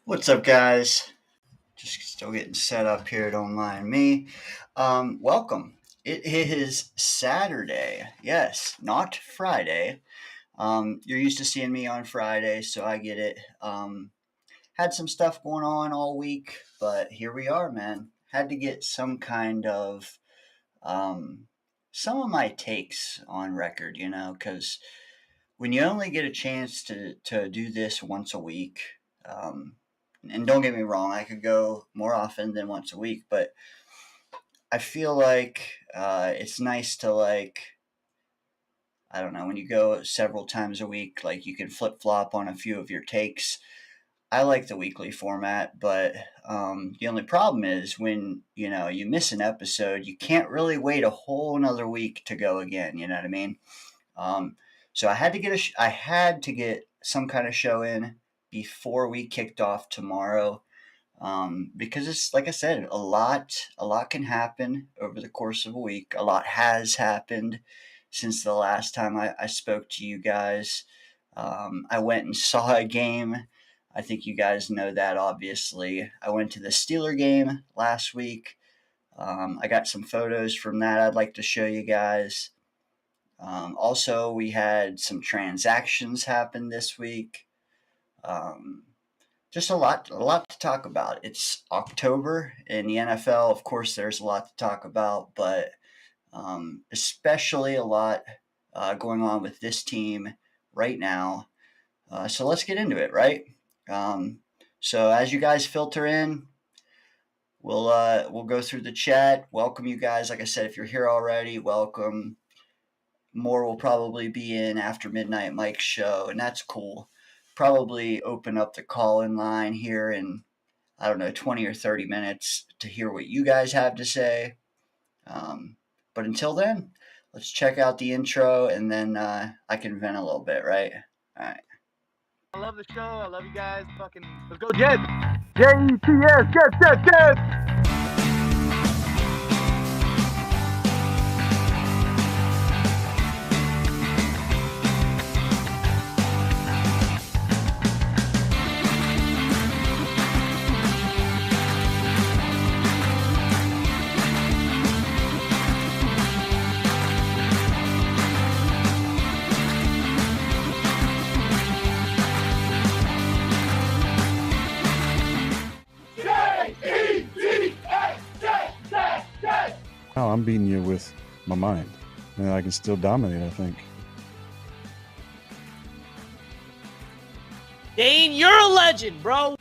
What's up, guys? Just still getting set up here. Don't mind me. Welcome. It is Saturday. Yes, not Friday. You're used to seeing me on Friday, so I get it. Had some stuff going on all week, but here we are, man. Had to get some of my takes on record, because when you only get a chance to do this once a week, and don't get me wrong, I could go more often than once a week, but I feel like it's nice to, I don't know, when you go several times a week, you can flip-flop on a few of your takes. I like the weekly format, but the only problem is when, you miss an episode, you can't really wait a whole another week to go again, you know what I mean? So I had to get some kind of show in before we kicked off tomorrow, because it's, like I said, a lot can happen over the course of a week. A lot has happened since the last time I spoke to you guys. I went and saw a game. I think you guys know that, obviously. I went to the Steeler game last week. I got some photos from that I'd like to show you guys. Also, we had some transactions happen this week. Just a lot to talk about. It's October in the NFL. Of course, there's a lot to talk about, but especially a lot going on with this team right now. So let's get into it, right? So as you guys filter in, we'll go through the chat. Welcome, you guys. Like I said, if you're here already, welcome. More will probably be in after midnight Mike's show, and that's cool. Probably open up the call-in line here in, 20 or 30 minutes to hear what you guys have to say. But until then, let's check out the intro, and then I can vent a little bit, right? All right. I love the show. I love you guys. Fucking, let's go Jets! Jets, Jets! I'm beating you with my mind, and I can still dominate, I think. Dane, you're a legend, bro.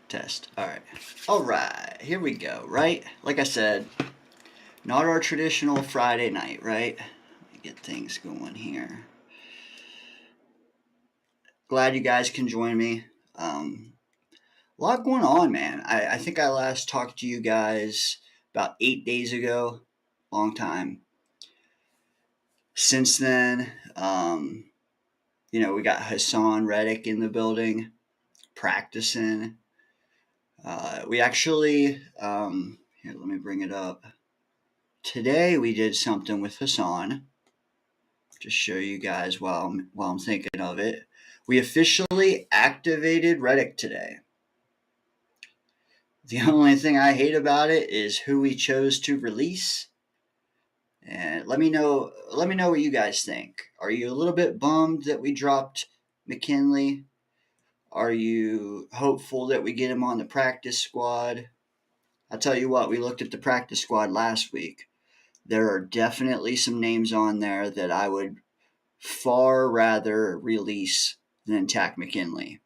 Test. All right. Here we go. Right? Like I said, not our traditional Friday night, right? Let me get things going here. Glad you guys can join me. A lot going on, man. I think I last talked to you guys about 8 days ago. Long time. Since then, we got Hassan Reddick in the building practicing. We actually, here, let me bring it up. Today we did something with Hassan. Just show you guys while I'm thinking of it. We officially activated Reddick today. The only thing I hate about it is who we chose to release. And let me know what you guys think. Are you a little bit bummed that we dropped McKinley? Are you hopeful that we get him on the practice squad? I'll tell you what, we looked at the practice squad last week. There are definitely some names on there that I would far rather release than Tack McKinley.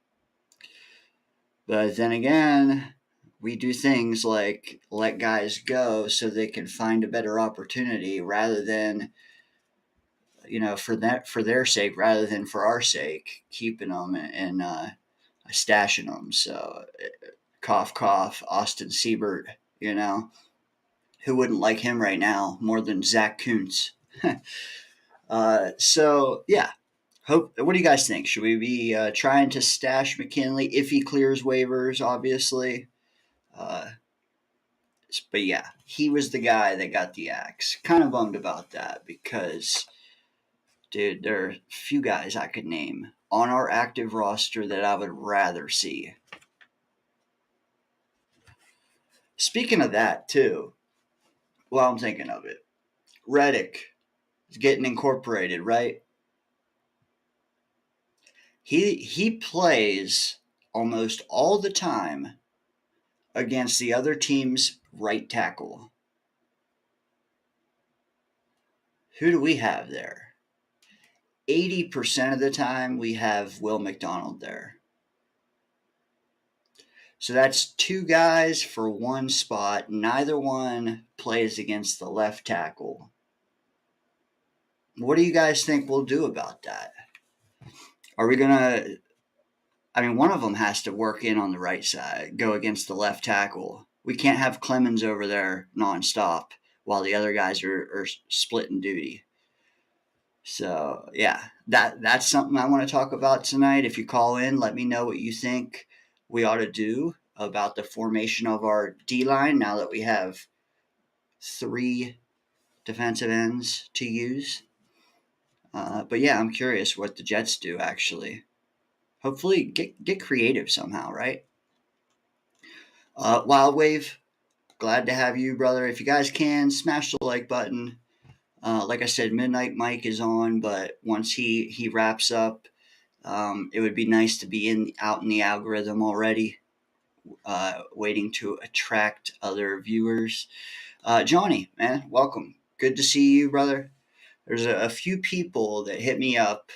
But then again, we do things like let guys go so they can find a better opportunity rather than, for their sake rather than for our sake, keeping them and stashing them. So, cough, cough, Austin Siebert, who wouldn't like him right now more than Zach Kuntz? So, yeah. What do you guys think? Should we be trying to stash McKinley if he clears waivers, obviously? But yeah, he was the guy that got the axe. Kind of bummed about that because, dude, there are few guys I could name on our active roster that I would rather see. Speaking of that, too, while I'm thinking of it, Reddick is getting incorporated, right? He plays almost all the time against the other team's right tackle. Who do we have there? 80% of the time we have Will McDonald there. So that's two guys for one spot. Neither one plays against the left tackle. What do you guys think we'll do about that? Are we going to... one of them has to work in on the right side, go against the left tackle. We can't have Clemens over there nonstop while the other guys are splitting duty. So, yeah, that's something I want to talk about tonight. If you call in, let me know what you think we ought to do about the formation of our D-line now that we have 3 defensive ends to use. But, yeah, I'm curious what the Jets do, actually. Hopefully get creative somehow, right? Wild Wave, glad to have you, brother. If you guys can, smash the like button. Like I said, Midnight Mike is on, but once he wraps up, it would be nice to be out in the algorithm already, waiting to attract other viewers. Johnny, man, welcome. Good to see you, brother. There's a few people that hit me up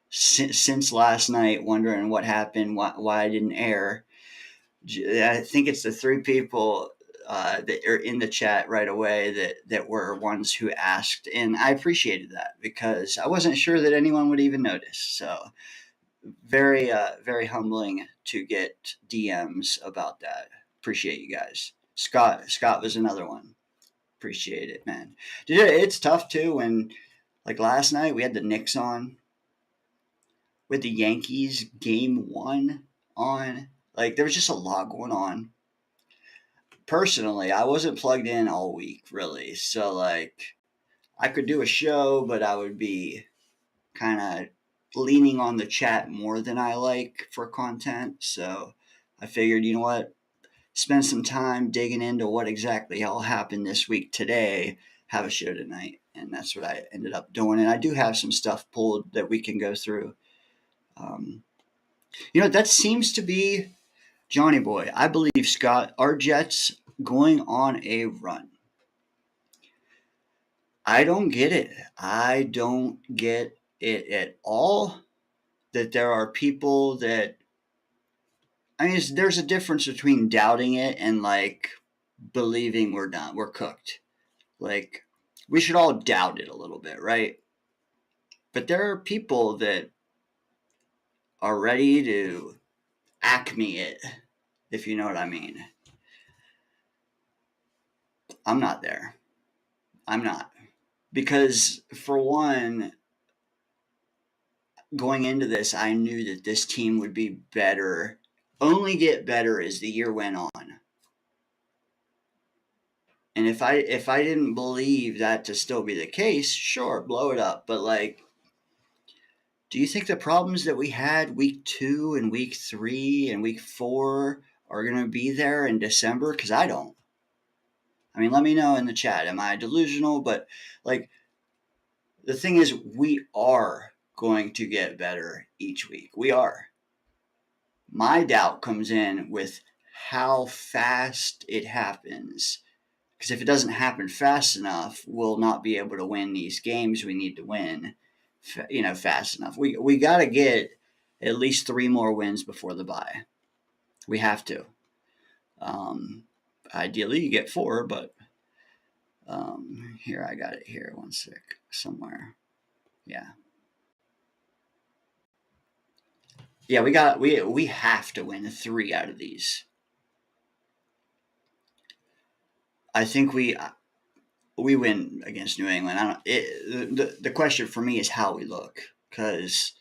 since last night wondering what happened, why I didn't air. I think it's the 3 people that are in the chat right away that were ones who asked, and I appreciated that because I wasn't sure that anyone would even notice. So very very humbling to get DMs about that. Appreciate you guys. Scott was another one. Appreciate it, man. Dude, it's tough too when, like, last night we had the Knicks on with the Yankees game 1 on. Like, there was just a lot going on. Personally, I wasn't plugged in all week, really. So, like, I could do a show, but I would be kind of leaning on the chat more than I like for content. So I figured, you know what? Spend some time digging into what exactly all happened this week today, have a show tonight. And that's what I ended up doing. And I do have some stuff pulled that we can go through. That seems to be Johnny Boy. I believe, Scott, our Jets going on a run. I don't get it. I don't get it at all that there are people that, there's a difference between doubting it and like believing we're done, we're cooked. Like, we should all doubt it a little bit, right? But there are people that are ready to acme it, if you know what I mean. I'm not there. I'm not. Because, for one, going into this, I knew that this team would be better, only get better as the year went on. And if I didn't believe that to still be the case, sure, blow it up. But like, do you think the problems that we had week 2 and week 3 and week 4 are going to be there in December? Because I don't. Let me know in the chat. Am I delusional? But like, the thing is, we are going to get better each week. We are. My doubt comes in with how fast it happens. Because if it doesn't happen fast enough, we'll not be able to win these games we need to win, fast enough. We got to get at least 3 more wins before the bye. We have to. Ideally, you get 4, but here, I got it here. One sec, somewhere. Yeah. Yeah, we have to win 3 out of these. I think we win against New England. The question for me is how we look, because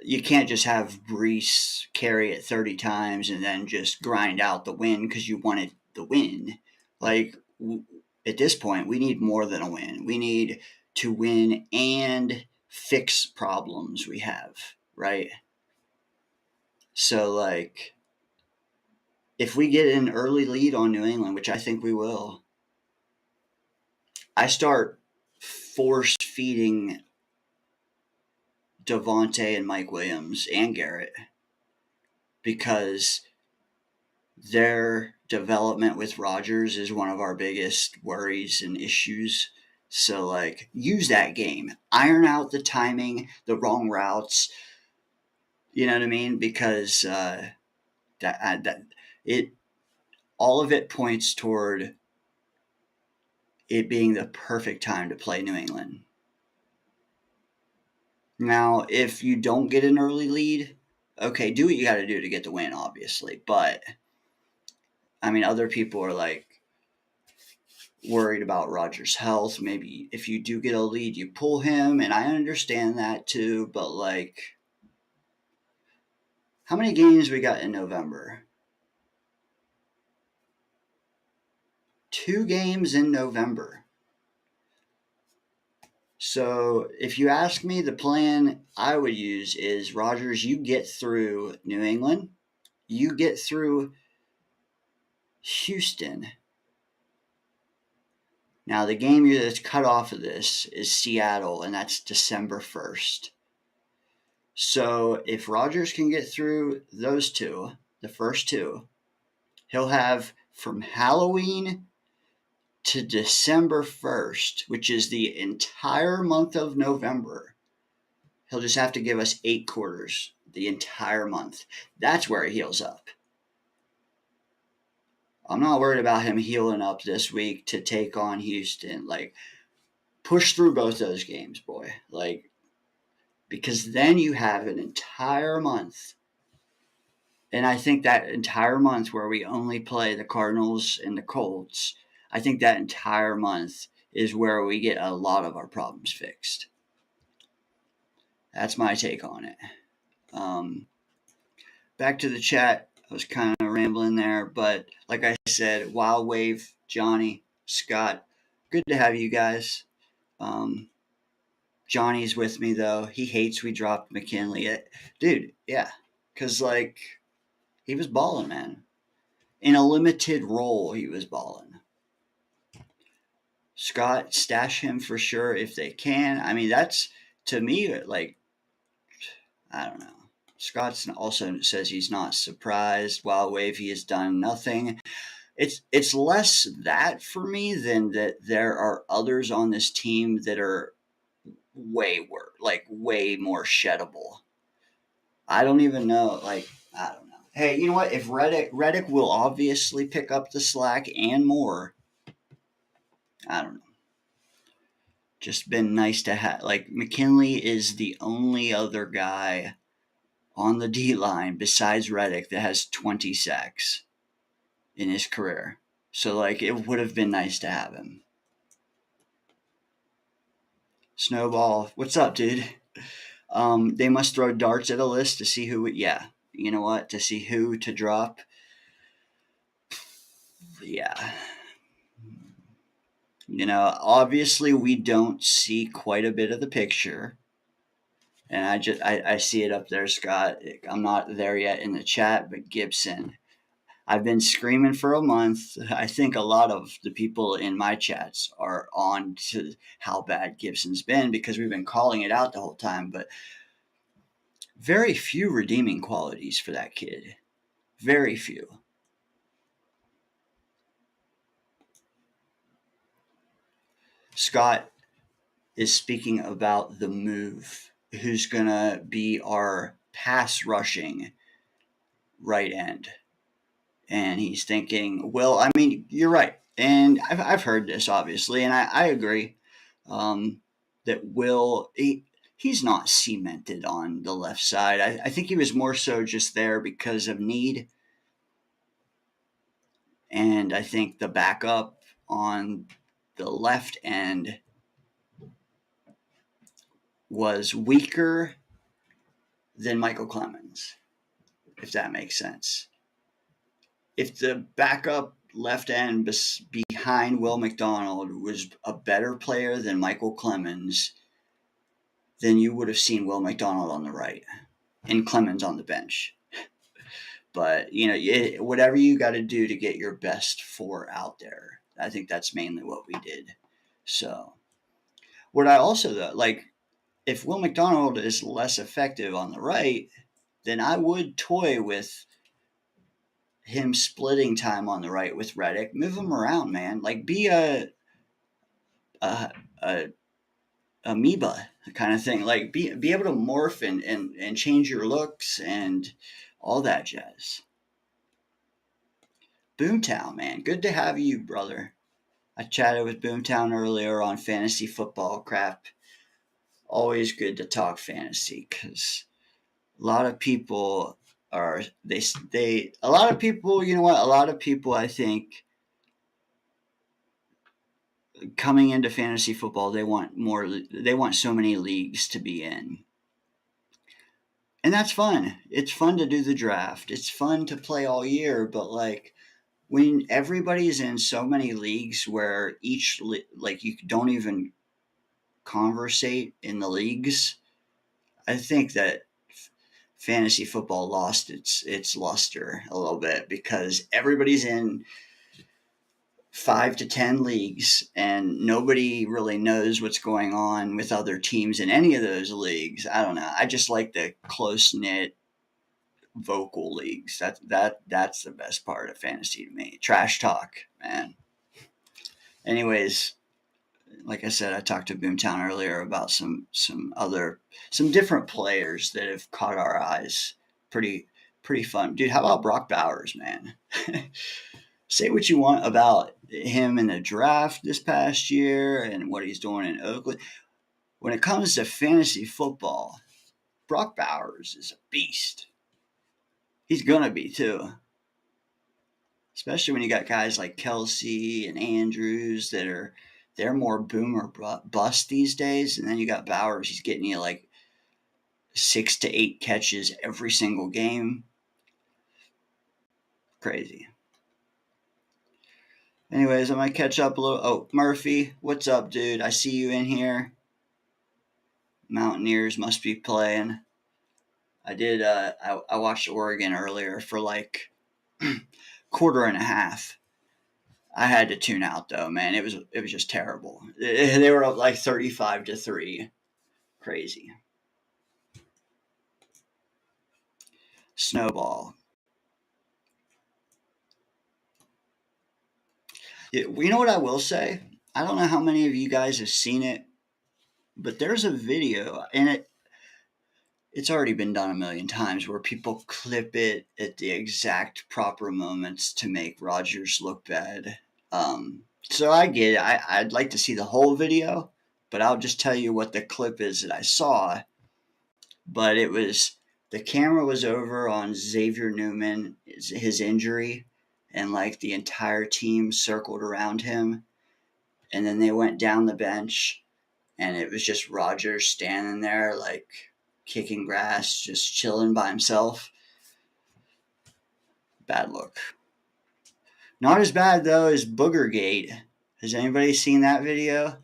you can't just have Brees carry it 30 times and then just grind out the win because you wanted the win. Like, at this point, we need more than a win. We need to win and fix problems we have, right? So, like, if we get an early lead on New England, which I think we will, I start force feeding Devontae and Mike Williams and Garrett, because their development with Rodgers is one of our biggest worries and issues. So, like, use that game. Iron out the timing, the wrong routes. You know what I mean? Because all of it points toward it being the perfect time to play New England. Now, if you don't get an early lead, okay, do what you got to do to get the win, obviously. But, other people are, like, worried about Rodgers' health. Maybe if you do get a lead, you pull him, and I understand that too. But, like, how many games we got in November? 2 games in November. So if you ask me, the plan I would use is, Rodgers, you get through New England, you get through Houston. Now, the game that's cut off of this is Seattle, and that's December 1st. So if Rodgers can get through those 2, the first 2, he'll have from Halloween to December 1st, which is the entire month of November. He'll just have to give us 8 quarters the entire month. That's where he heals up. I'm not worried about him healing up this week to take on Houston. Like, push through both those games, boy. Like, because then you have an entire month. And I think that entire month where we only play the Cardinals and the Colts, I think that entire month is where we get a lot of our problems fixed. That's my take on it. Back to the chat. I was kind of rambling there, but like I said, Wild Wave, Johnny, Scott, good to have you guys. Johnny's with me though. He hates we dropped McKinley. Dude, yeah, because like he was balling, man. In a limited role, he was balling. Scott, stash him for sure if they can. I mean, that's to me like I don't know. Scott also says he's not surprised. While Wavy has done nothing. It's less that for me than that there are others on this team that are way more sheddable. I don't even know. Like I don't know. Hey, you know what? If Reddick will obviously pick up the slack and more. I don't know. Just been nice to have. Like McKinley is the only other guy on the D line besides Reddick that has 20 sacks in his career. So like it would have been nice to have him. Snowball, what's up, dude? They must throw darts at a list to see who. Yeah, you know what? To see who to drop. Yeah. You know, obviously we don't see quite a bit of the picture. And I see it up there, Scott. I'm not there yet in the chat, but Gibson. I've been screaming for a month. I think a lot of the people in my chats are on to how bad Gibson's been because we've been calling it out the whole time, but very few redeeming qualities for that kid. Very few. Scott is speaking about the move. Who's going to be our pass rushing right end? And he's thinking, well, I mean, you're right. And I've heard this, obviously, and I agree that he's not cemented on the left side. I think he was more so just there because of need. And I think the backup on the left end was weaker than Michael Clemens, if that makes sense. If the backup left end behind Will McDonald was a better player than Michael Clemens, then you would have seen Will McDonald on the right and Clemens on the bench. But, you know, whatever you got to do to get your best four out there, I think that's mainly what we did. So, what I also, though, like, if Will McDonald is less effective on the right, then I would toy with him splitting time on the right with Reddick. Move him around, man. Like, be a amoeba kind of thing. Like, be able to morph and change your looks and all that jazz. Boomtown, man. Good to have you, brother. I chatted with Boomtown earlier on fantasy football crap. Always good to talk fantasy because a lot of people are a lot of people, you know what? A lot of people, I think, coming into fantasy football, they want so many leagues to be in. And that's fun. It's fun to do the draft. It's fun to play all year, but like when everybody's in so many leagues where like you don't even conversate in the leagues, I think that fantasy football lost its luster a little bit because everybody's in 5 to 10 leagues and nobody really knows what's going on with other teams in any of those leagues. I don't know. I just like the close knit vocal leagues. That's the best part of fantasy to me. Trash talk, man. Anyways, like I said, I talked to Boomtown earlier about some different players that have caught our eyes. Pretty fun, dude. How about Brock Bowers, man? Say what you want about him in the draft this past year and what he's doing in Oakland. When it comes to fantasy football, Brock Bowers is a beast. He's gonna be too. Especially when you got guys like Kelsey and Andrews they're more boom or bust these days. And then you got Bowers, he's getting you like 6 to 8 catches every single game. Crazy. Anyways, I might catch up a little. Oh, Murphy, what's up, dude? I see you in here. Mountaineers must be playing. I watched Oregon earlier for like quarter and a half. I had to tune out though, man. It was just terrible. They were up like 35-3. Crazy. Snowball. You know what I will say? I don't know how many of you guys have seen it, but there's a video, and it's already been done a million times, where people clip it at the exact proper moments to make Rodgers look bad. So I get it. I'd like to see the whole video, but I'll just tell you what the clip is that I saw. But the camera was over on Xavier Newman, his injury, and like the entire team circled around him. And then they went down the bench, and it was just Rodgers standing there, like kicking grass, just chilling by himself. Bad look. Not as bad though as Boogergate. Has anybody seen that video?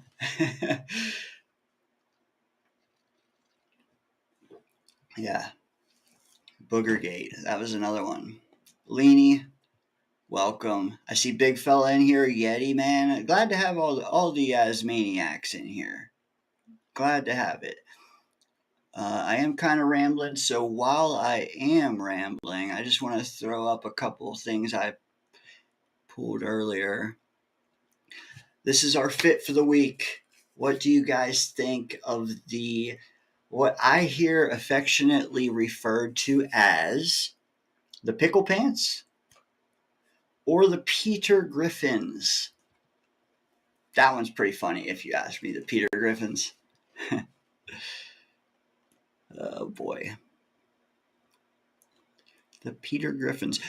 Yeah, Boogergate. That was another one. Leany, welcome. I see big fella in here, Yeti man. Glad to have all the Asmaniacs in here. Glad to have it. I am kind of rambling, so while I am rambling, I just want to throw up a couple of things I pulled earlier. This is our fit for the week. What do you guys think of what I hear affectionately referred to as the pickle pants or the Peter Griffins? That one's pretty funny if you ask me, the Peter Griffins. Oh boy. The Peter Griffins.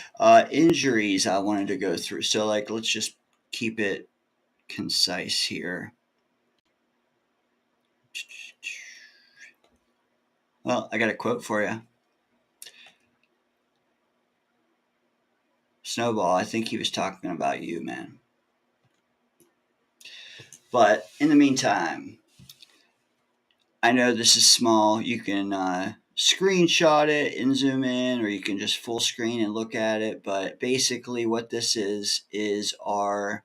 Injuries I wanted to go through. So let's just keep it concise here. Well, I got a quote for you. Snowball, I think he was talking about you, man. But in the meantime, I know this is small. You can screenshot it and zoom in, or you can just full screen and look at it. But basically what this is our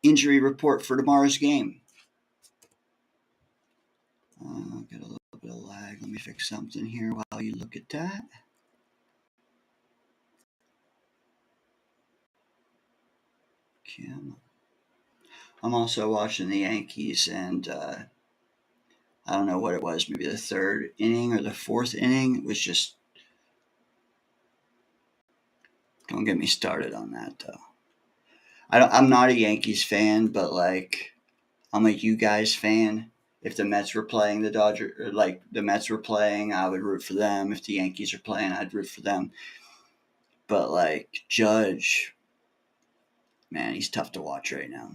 injury report for tomorrow's game. Got a little bit of lag. Let me fix something here while you look at that. Kim. I'm also watching the Yankees, and I don't know what it was, maybe the third inning or the fourth inning. It was just, don't get me started on that though. I'm not a Yankees fan, but I'm a you guys fan. If the Mets were playing the Dodgers, or the Mets were playing, I would root for them. If the Yankees are playing, I'd root for them. But Judge, man, he's tough to watch right now.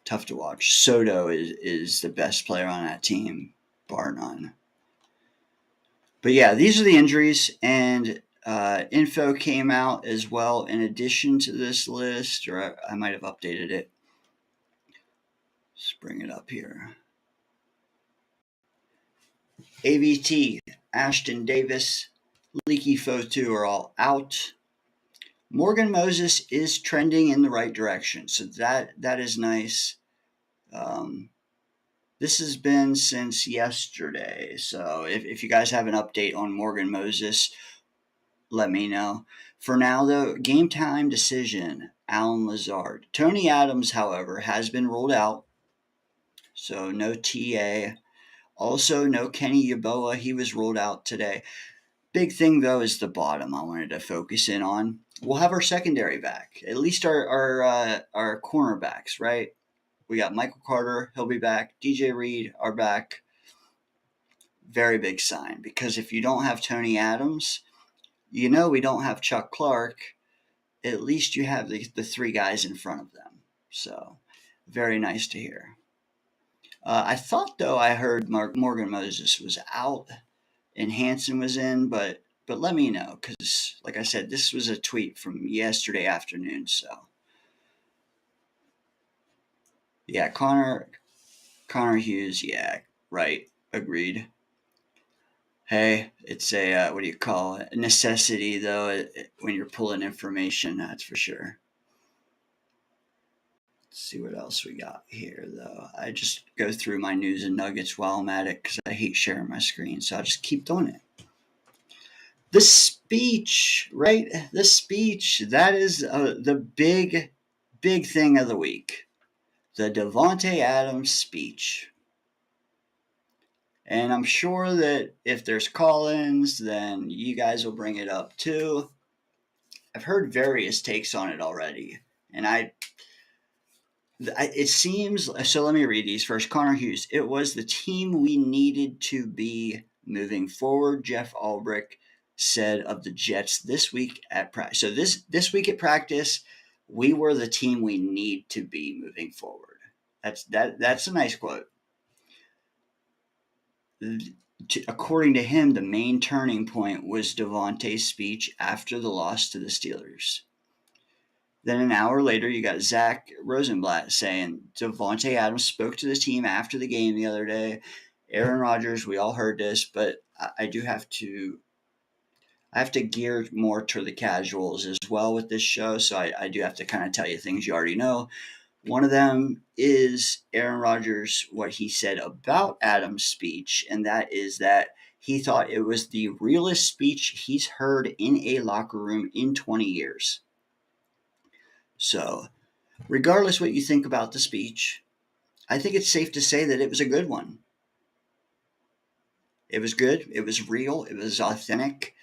Tough to watch. Soto is the best player on that team, bar none. But yeah, these are the injuries, and info came out as well in addition to this list, or I might have updated it. Let's bring it up here. AVT, Ashton Davis, Leaky Fotu are all out. Morgan Moses is trending in the right direction, so that is nice. This has been since yesterday, so if you guys have an update on Morgan Moses, let me know. For now, though, game time decision, Alan Lazard. Tony Adams, however, has been ruled out, so no TA. Also, no Kenny Yeboah. He was ruled out today. Big thing, though, is the bottom I wanted to focus in on. We'll have our secondary back, at least our cornerbacks, right? We got Michael Carter, he'll be back. DJ Reed are back. Very big sign, because if you don't have Tony Adams, we don't have Chuck Clark. At least you have the three guys in front of them. So, very nice to hear. I thought, though, I heard Morgan Moses was out and Hansen was in, but let me know, because, like I said, this was a tweet from yesterday afternoon, so. Yeah, Connor Hughes, yeah, right. Agreed. Hey, it's a what do you call it? A necessity, though. When you're pulling information, that's for sure. Let's see what else we got here, though. I just go through my news and nuggets while I'm at it because I hate sharing my screen, so I'll just keep doing it. The speech, right? The speech. That is the big thing of the week. The Davante Adams speech. And I'm sure that if there's call-ins, then you guys will bring it up too. I've heard various takes on it already, and it seems so. Let me read these first. Connor Hughes. It was the team we needed to be moving forward. Jeff Ulbrich said of the Jets this week at practice. So this week at practice, we were the team we need to be moving forward. That's a nice quote. According to him, the main turning point was Davante's speech after the loss to the Steelers. Then an hour later, you got Zach Rosenblatt saying Davante Adams spoke to the team after the game the other day. Aaron Rodgers, we all heard this, but I have to gear more to the casuals as well with this show, so I do have to kind of tell you things you already know. One of them is Aaron Rodgers, what he said about Adams' speech, and that is that he thought it was the realest speech he's heard in a locker room in 20 years. So, regardless what you think about the speech, I think it's safe to say that it was a good one. It was good. It was real. It was authentic.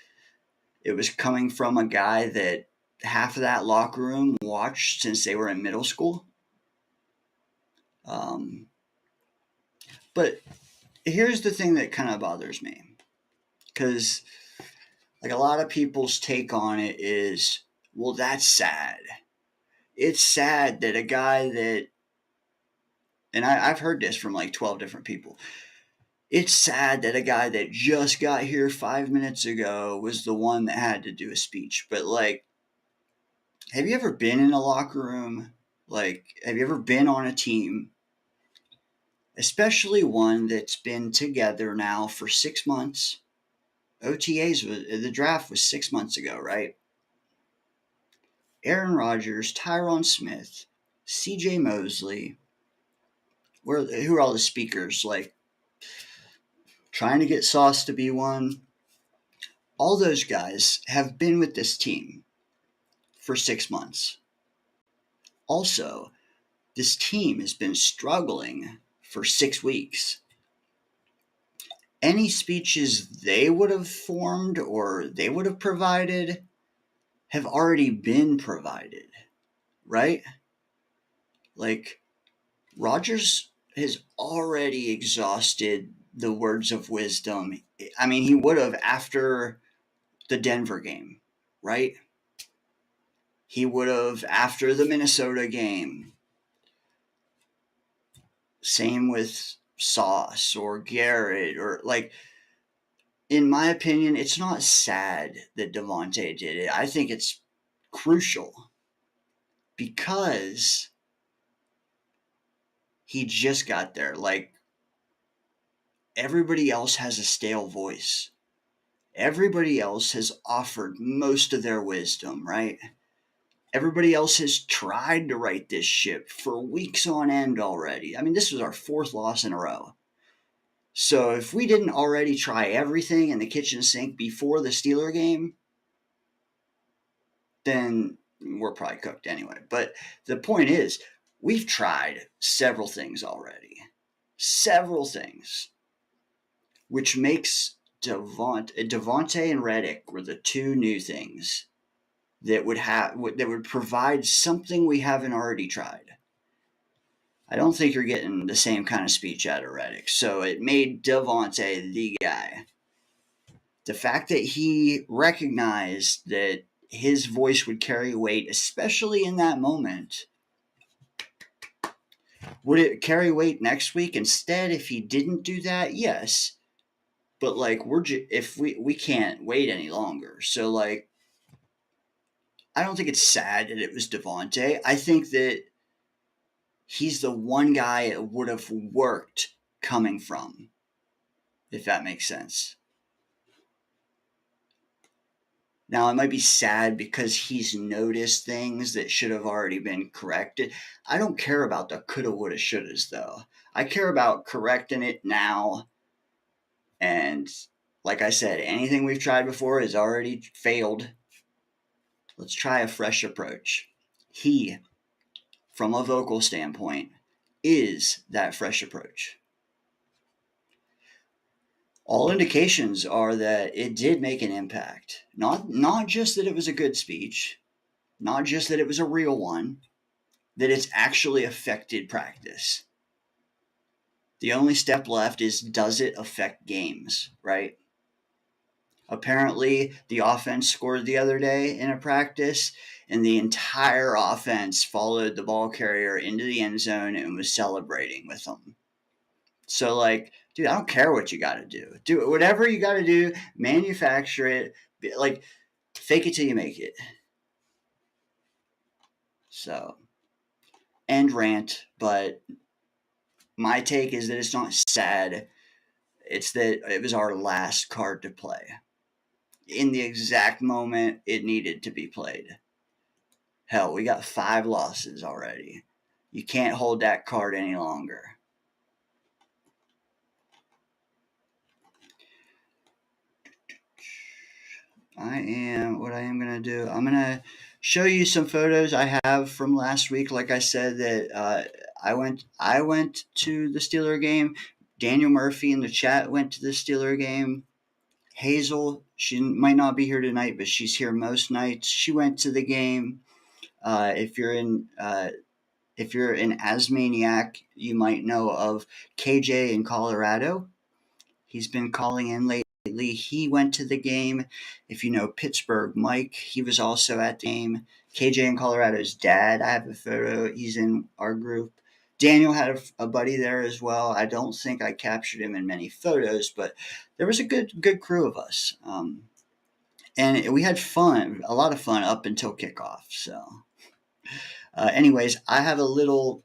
It was coming from a guy that half of that locker room watched since they were in middle school. But here's the thing that kind of bothers me, because like a lot of people's take on it is, well, that's sad. It's sad that a guy that, and I've heard this from like 12 different people. It's sad that a guy that just got here 5 minutes ago was the one that had to do a speech. But like, have you ever been in a locker room? Like, have you ever been on a team, especially one that's been together now for 6 months? The draft was 6 months ago, right? Aaron Rodgers, Tyron Smith, C.J. Mosley, who are all the speakers? Like, trying to get Sauce to be one. All those guys have been with this team for 6 months. Also, this team has been struggling for 6 weeks. Any speeches they would have formed or they would have provided have already been provided, right? Like, Rodgers has already exhausted the words of wisdom. I mean, he would have after the Denver game, right? He would have after the Minnesota game. Same with Sauce or Garrett, or like, in my opinion, it's not sad that Davante did it. I think it's crucial because he just got there. Like, everybody else has a stale voice. Everybody else has offered most of their wisdom, right? Everybody else has tried to right this ship for weeks on end already. I mean, this was our 4th loss in a row. So if we didn't already try everything in the kitchen sink before the Steeler game, then we're probably cooked anyway. But the point is, we've tried several things already. Several things. Which makes Davante and Reddick were the 2 new things that would provide something we haven't already tried. I don't think you're getting the same kind of speech out of Reddick, so it made Davante the guy. The fact that he recognized that his voice would carry weight, especially in that moment. Would it carry weight next week instead if he didn't do that? Yes. But like, if we can't wait any longer. So like, I don't think it's sad that it was Davante. I think that he's the one guy it would have worked coming from. if that makes sense. Now, it might be sad because he's noticed things that should have already been corrected. I don't care about the coulda, woulda, shouldas, though. I care about correcting it now. And like I said, anything we've tried before has already failed. Let's try a fresh approach. He, from a vocal standpoint, is that fresh approach. All indications are that it did make an impact. Not just that it was a good speech, not just that it was a real one, that it's actually affected practice. The only step left is, does it affect games, right? Apparently, the offense scored the other day in a practice, and the entire offense followed the ball carrier into the end zone and was celebrating with them. So, like, dude, I don't care what you got to do. Do whatever you got to do, manufacture it, like, fake it till you make it. So, end rant, but my take is that it's not sad. It's that it was our last card to play in the exact moment it needed to be played. Hell, we got 5 losses already. You can't hold that card any longer. What I am going to do, I'm going to show you some photos I have from last week. Like I said, that I went to the Steeler game. Daniel Murphy in the chat went to the Steeler game. Hazel, she might not be here tonight, but she's here most nights. She went to the game. If you're in Asmaniac, you might know of KJ in Colorado. He's been calling in lately. He went to the game. If you know Pittsburgh Mike, he was also at the game. KJ in Colorado's dad, I have a photo. He's in our group. Daniel had a buddy there as well. I don't think I captured him in many photos, but there was a good crew of us. And we had fun, a lot of fun up until kickoff. So, anyways, I have a little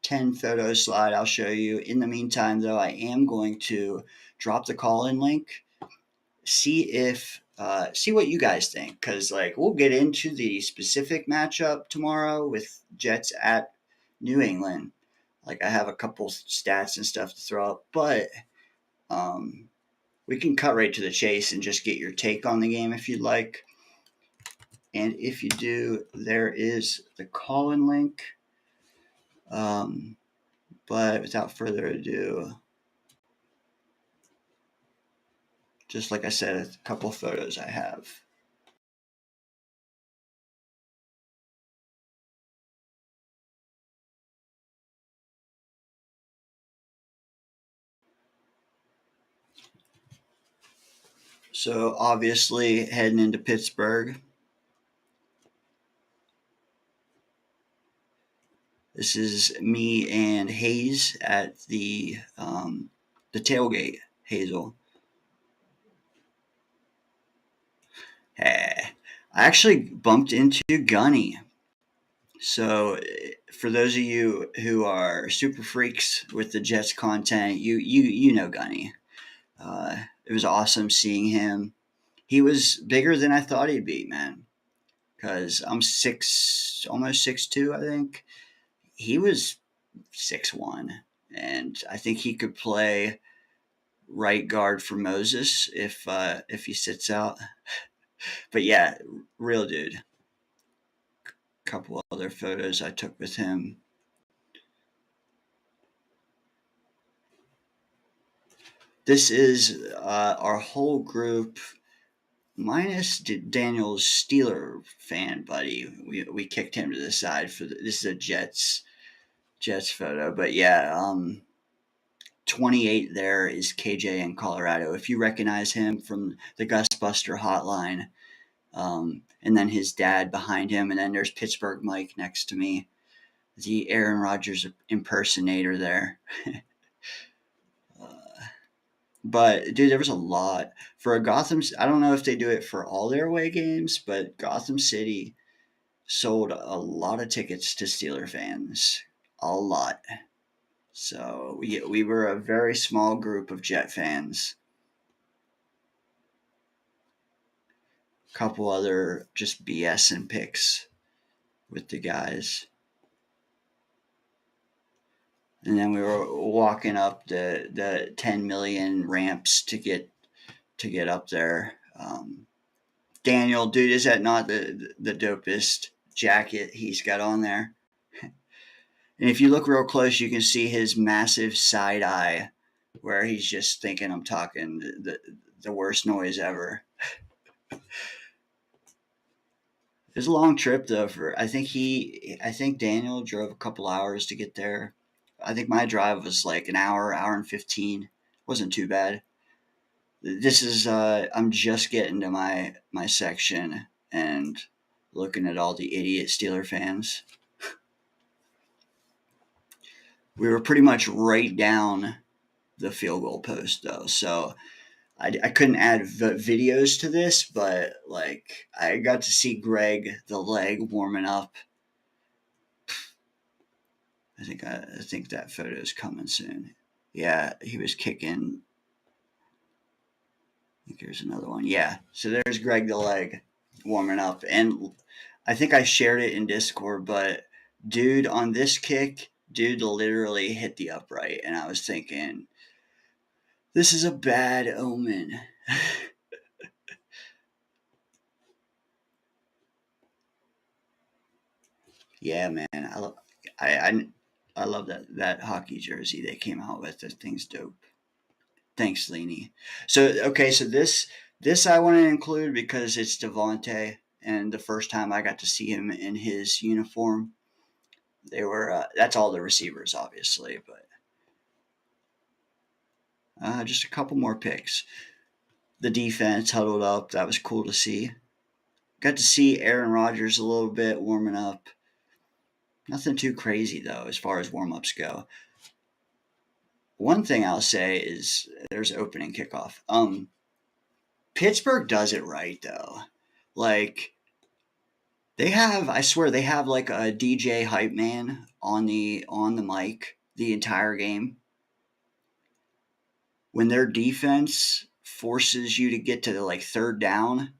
10 photo slide I'll show you. In the meantime, though, I am going to drop the call-in link. See what you guys think, because like we'll get into the specific matchup tomorrow with Jets at New England. Like I have a couple stats and stuff to throw up, but we can cut right to the chase and just get your take on the game if you'd like. And if you do, there is the call-in link. But without further ado, just like I said, a couple photos I have. So obviously heading into Pittsburgh. This is me and Hayes at the tailgate. Hazel. Hey, I actually bumped into Gunny. So for those of you who are super freaks with the Jets content, you know Gunny. It was awesome seeing him. He was bigger than I thought he'd be, man. Because I'm almost 6'2", I think. He was 6'1", and I think he could play right guard for Moses if he sits out. But yeah, real dude. Couple other photos I took with him. This is our whole group, minus Daniel's Steeler fan buddy. We kicked him to the side for this is a Jets photo. But yeah, 28 there is KJ in Colorado. If you recognize him from the Gus Buster hotline, and then his dad behind him, and then there's Pittsburgh Mike next to me, the Aaron Rodgers impersonator there. But dude, there was a lot for a Gotham. I don't know if they do it for all their away games, but Gotham City sold a lot of tickets to Steeler fans, a lot. So we were a very small group of Jet fans. a couple other just BS and pics with the guys. And then we were walking up the 10 million ramps to get up there. Daniel, dude, is that not the dopest jacket he's got on there? And if you look real close, you can see his massive side eye, where he's just thinking I'm talking the worst noise ever. It was a long trip though. I think Daniel drove a couple hours to get there. I think my drive was like an hour and 15. Wasn't too bad. This is I'm just getting to my section and looking at all the idiot Steeler fans. We were pretty much right down the field goal post though, so I couldn't add videos to this, but like I got to see Greg the leg warming up. I think that photo is coming soon. Yeah, he was kicking. I think there's another one. Yeah, so there's Greg the leg warming up, and I think I shared it in Discord, but dude, on this kick, dude literally hit the upright, and I was thinking, this is a bad omen. Yeah, man, I love that hockey jersey they came out with. That thing's dope. Thanks, Leany. So okay, so this I want to include because it's Devontae, and the first time I got to see him in his uniform, they were that's all the receivers, obviously, but just a couple more picks. The defense huddled up. That was cool to see. Got to see Aaron Rodgers a little bit warming up. Nothing too crazy though, as far as warm ups go. One thing I'll say is there's opening kickoff. Pittsburgh does it right though. Like I swear they have like a DJ hype man on the mic the entire game. When their defense forces you to get to like third down,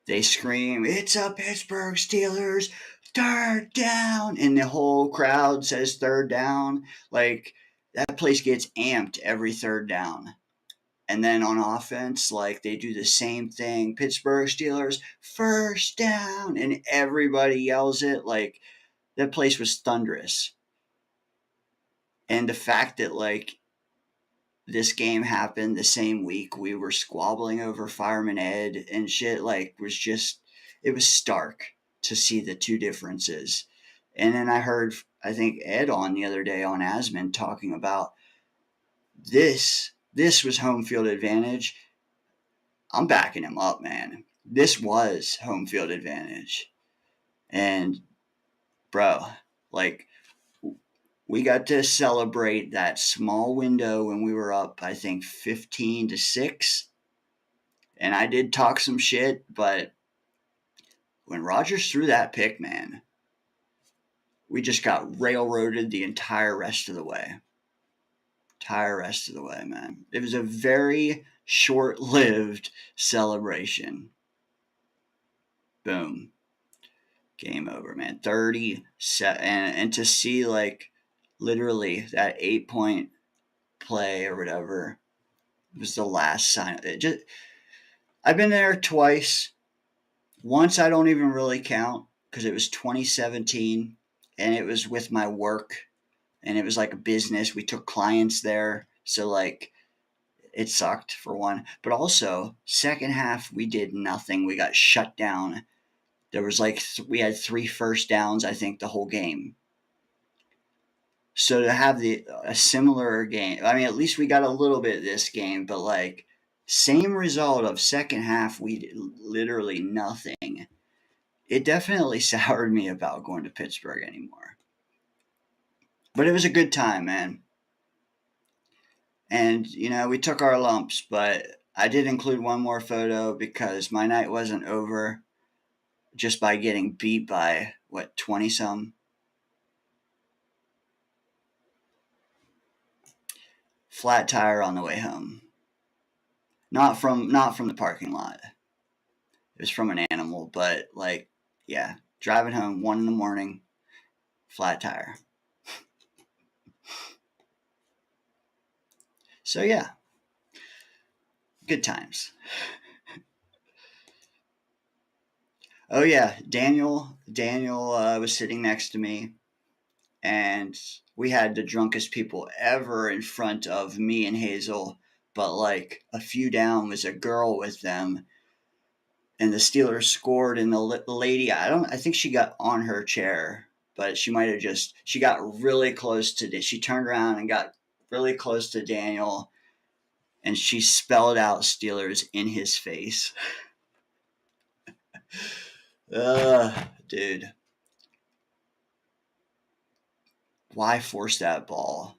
they scream, "It's a Pittsburgh Steelers third down," and the whole crowd says third down. Like that place gets amped every third down. And then on offense, like they do the same thing. Pittsburgh Steelers first down, and everybody yells it. Like that place was thunderous. And the fact that like this game happened the same week we were squabbling over Fireman Ed and shit, like was just it was stark to see the two differences. And then I think Ed on the other day on Asman talking about this was home field advantage. I'm backing him up, man. This was home field advantage. And bro, like we got to celebrate that small window when we were up, I think 15-6. And I did talk some shit, but when Rodgers threw that pick, man, we just got railroaded the entire rest of the way. Entire rest of the way, man. It was a very short-lived celebration. Boom. Game over, man. 30 and to see like literally that 8-point play or whatever was the last sign. I've been there twice. Once I don't even really count because it was 2017 and it was with my work and it was like a business. We took clients there, so like it sucked for one. But also second half we did nothing. We got shut down. There was like we had 3 first downs, I think, the whole game. So to have a similar game, I mean, at least we got a little bit this game, but like same result of second half, we did literally nothing. It definitely soured me about going to Pittsburgh anymore. But it was a good time, man. And we took our lumps, but I did include one more photo because my night wasn't over just by getting beat by what 20 some. Flat tire on the way home. Not from the parking lot. It was from an animal, but like, yeah, driving home 1 a.m, flat tire. So yeah, good times. Oh yeah, Daniel was sitting next to me, and we had the drunkest people ever in front of me and Hazel. But like a few down was a girl with them, and the Steelers scored, and the lady, I think she got on her chair, but she might have she got really close to, she turned around and got really close to Daniel, and she spelled out Steelers in his face. Dude, why force that ball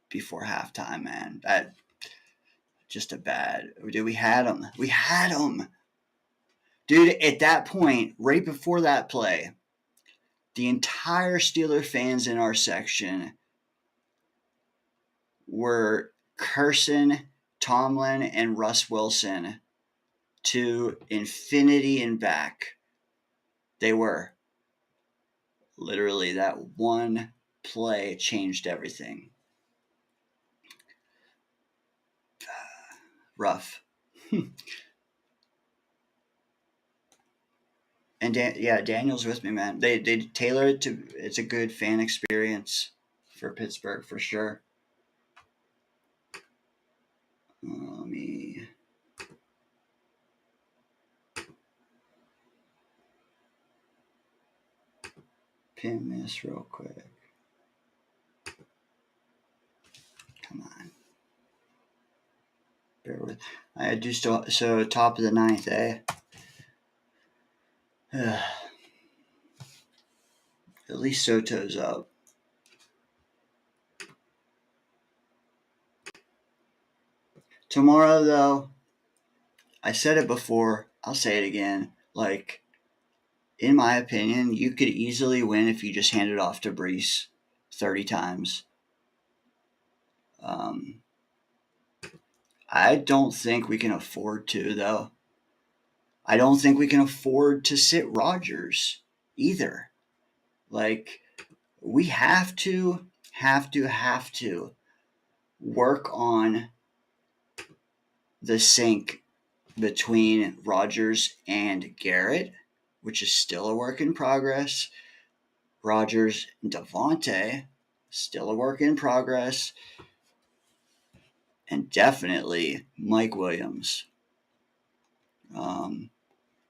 before halftime, man? That just a bad. Dude, we had him. We had him. Dude, at that point, right before that play, the entire Steeler fans in our section were cursing Tomlin and Russ Wilson to infinity and back. They were. Literally, that one play changed everything. Rough. And Daniel's with me, man. They tailor it to, it's a good fan experience for Pittsburgh for sure. Let me pin this real quick. Come on. Bear with. I do still, so top of the ninth, eh? At least Soto's up. Tomorrow, though, I said it before, I'll say it again. Like, in my opinion, you could easily win if you just hand it off to Brees 30 times. I don't think we can afford to, though. I don't think we can afford to sit Rodgers either. Like, we have to work on the sync between Rodgers and Garrett, which is still a work in progress. Rodgers and Devontae, still a work in progress. And definitely Mike Williams.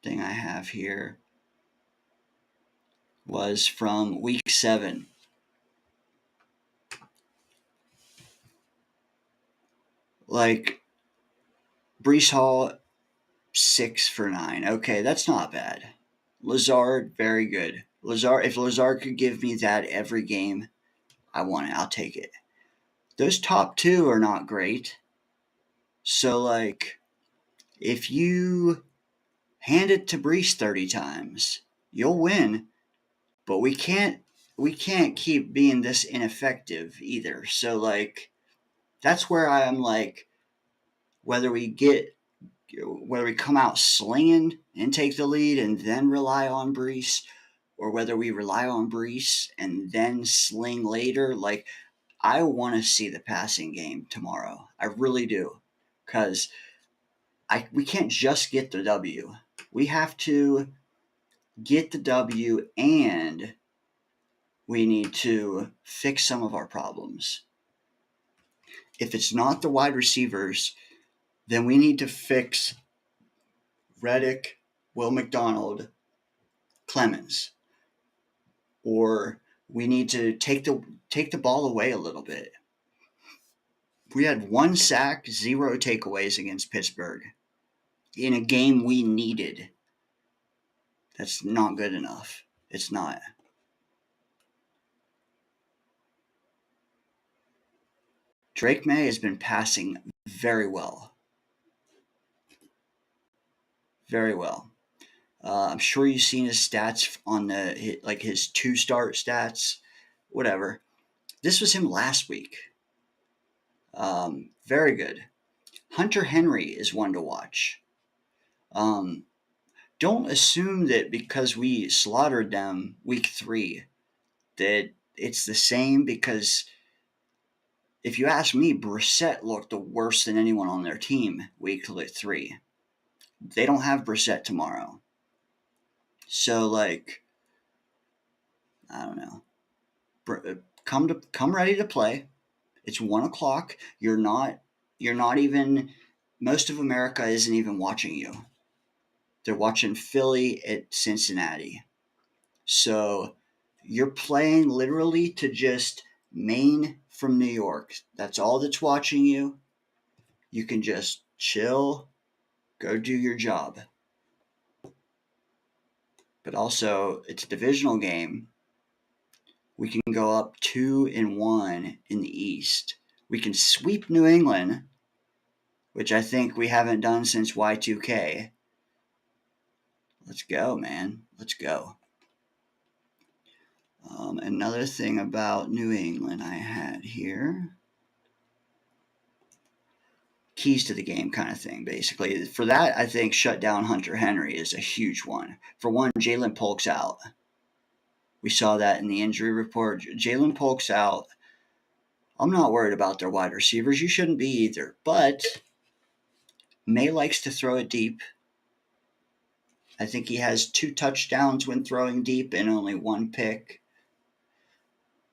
Thing I have here was from week 7. Like, Brees Hall, 6 for 9. Okay, that's not bad. Lazard, very good. If Lazard could give me that every game, I want it. I'll take it. Those top 2 are not great. So, like, if you hand it to Brees 30 times, you'll win. But we can't keep being this ineffective either. So, like, that's where I'm like, whether we come out slinging and take the lead and then rely on Brees, or whether we rely on Brees and then sling later. Like, I want to see the passing game tomorrow. I really do. Because we can't just get the W. We have to get the W, and we need to fix some of our problems. If it's not the wide receivers, then we need to fix Reddick, Will McDonald, Clemens. Or we need to take the ball away a little bit. We had 1 sack, 0 takeaways against Pittsburgh in a game we needed. That's not good enough. It's not. Drake May has been passing very well. Very well. I'm sure you've seen his stats on his 2-start stats, whatever. This was him last week. Very good. Hunter Henry is one to watch. don't assume that because we slaughtered them week 3 that it's the same, because if you ask me, Brissett looked the worse than anyone on their team week 3. They don't have Brissett tomorrow. So, like, I don't know. Come ready to play. It's 1 o'clock. You're not even, most of America isn't even watching you. They're watching Philly at Cincinnati. So you're playing literally to just Maine from New York. That's all that's watching you. You can just chill, go do your job. But also, it's a divisional game. We can go up 2-1 in the East. We can sweep New England, which I think we haven't done since Y2K. Let's go, man. Let's go. Another thing about New England I had here. Keys to the game kind of thing, basically. For that, I think shut down Hunter Henry is a huge one. For one, Jalen Polk's out. We saw that in the injury report. Jalen Polk's out. I'm not worried about their wide receivers. You shouldn't be either. But May likes to throw it deep. I think he has 2 touchdowns when throwing deep and only 1 pick.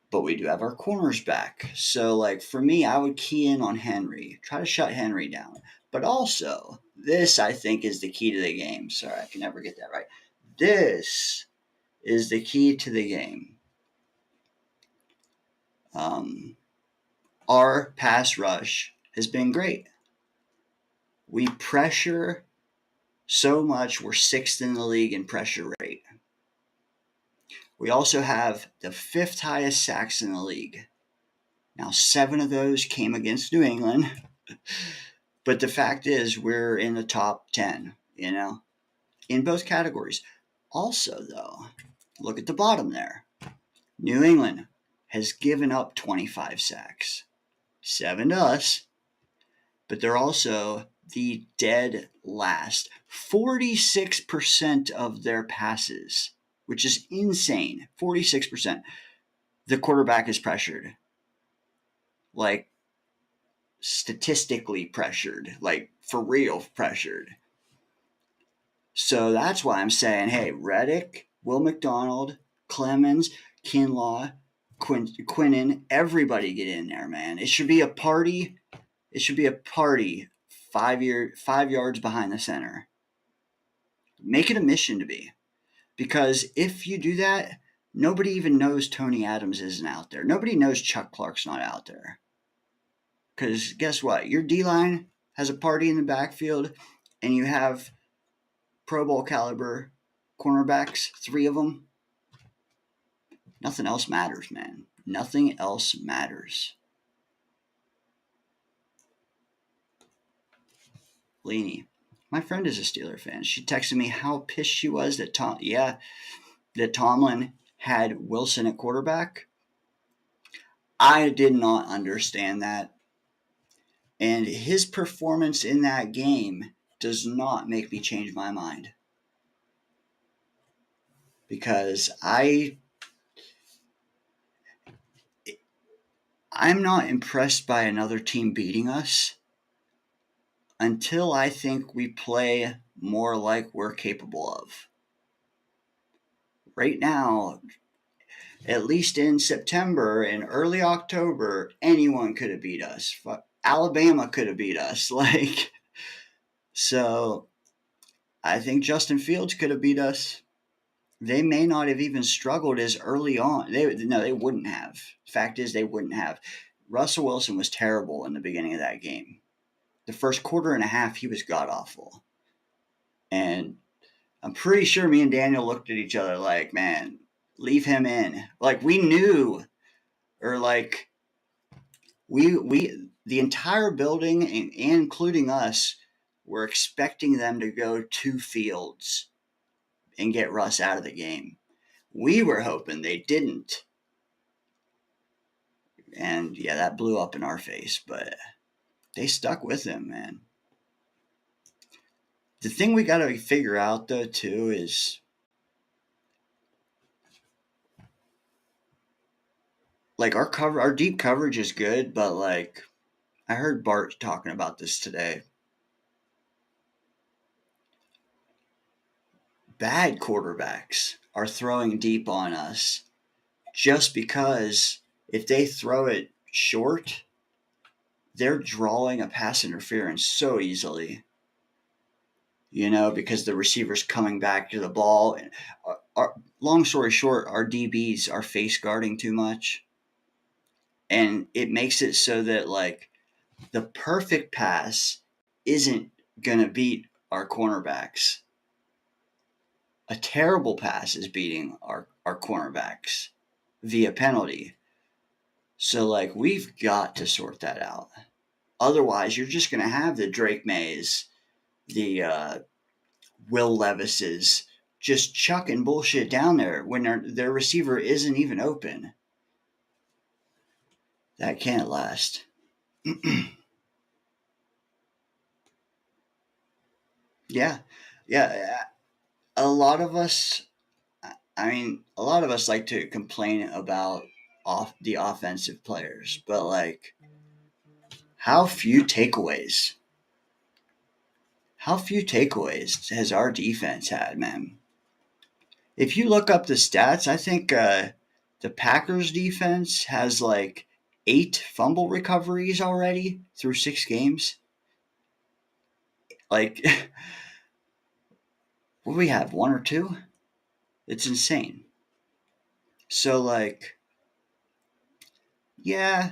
But we do have our corners back. So, like, for me, I would key in on Henry. Try to shut Henry down. But also, this, I think, is the key to the game. Sorry, I can never get that right. This is the key to the game. Our pass rush has been great. We pressure so much. We're 6th in the league in pressure rate. We also have the 5th highest sacks in the league. Now, 7 of those came against New England. But the fact is, we're in the top 10, in both categories. Also, though, look at the bottom there. New England has given up 25 sacks. 7 to us. But they're also the dead last. 46% of their passes, which is insane. 46%. The quarterback is pressured. Like, statistically pressured. Like, for real pressured. So that's why I'm saying, hey, Reddick, Will McDonald, Clemens, Kinlaw, Quinnen, everybody get in there, man. It should be a party. It should be a party 5 yards behind the center. Make it a mission to be. Because if you do that, nobody even knows Tony Adams isn't out there. Nobody knows Chuck Clark's not out there. Because guess what? Your D-line has a party in the backfield, and you have Pro Bowl caliber cornerbacks, 3 of them. Nothing else matters, man. Nothing else matters. Leany. My friend is a Steeler fan. She texted me how pissed she was that Tomlin had Wilson at quarterback. I did not understand that. And his performance in that game does not make me change my mind. Because I'm not impressed by another team beating us until I think we play more like we're capable of. Right now, at least in September and early October, anyone could have beat us. Alabama could have beat us. So I think Justin Fields could have beat us. They may not have even struggled as early on. They wouldn't have. Fact is, they wouldn't have. Russell Wilson was terrible in the beginning of that game. The first quarter and a half, he was god-awful. And I'm pretty sure me and Daniel looked at each other like, man, leave him in. Like, we knew, or like, the entire building, and including us, were expecting them to go to Fields and get Russ out of the game. We were hoping they didn't. And yeah, that blew up in our face, but they stuck with him, man. The thing we got to figure out, though, too, is like our deep coverage is good, but like I heard Bart talking about this today. Bad quarterbacks are throwing deep on us just because if they throw it short, they're drawing a pass interference so easily. Because the receiver's coming back to the ball. Long story short, our DBs are face guarding too much. And it makes it so that, like, the perfect pass isn't going to beat our cornerbacks. A terrible pass is beating our cornerbacks via penalty. So, like, we've got to sort that out. Otherwise, you're just going to have the Drake Mays, the Will Levises, just chucking bullshit down there when their receiver isn't even open. That can't last. Yeah. A lot of us, like to complain about the offensive players, but like, how few takeaways? How few takeaways has our defense had, man? If you look up the stats, I think the Packers defense has like 8 fumble recoveries already through 6 games. Like, what do we have? 1 or 2? It's insane. So, like, yeah,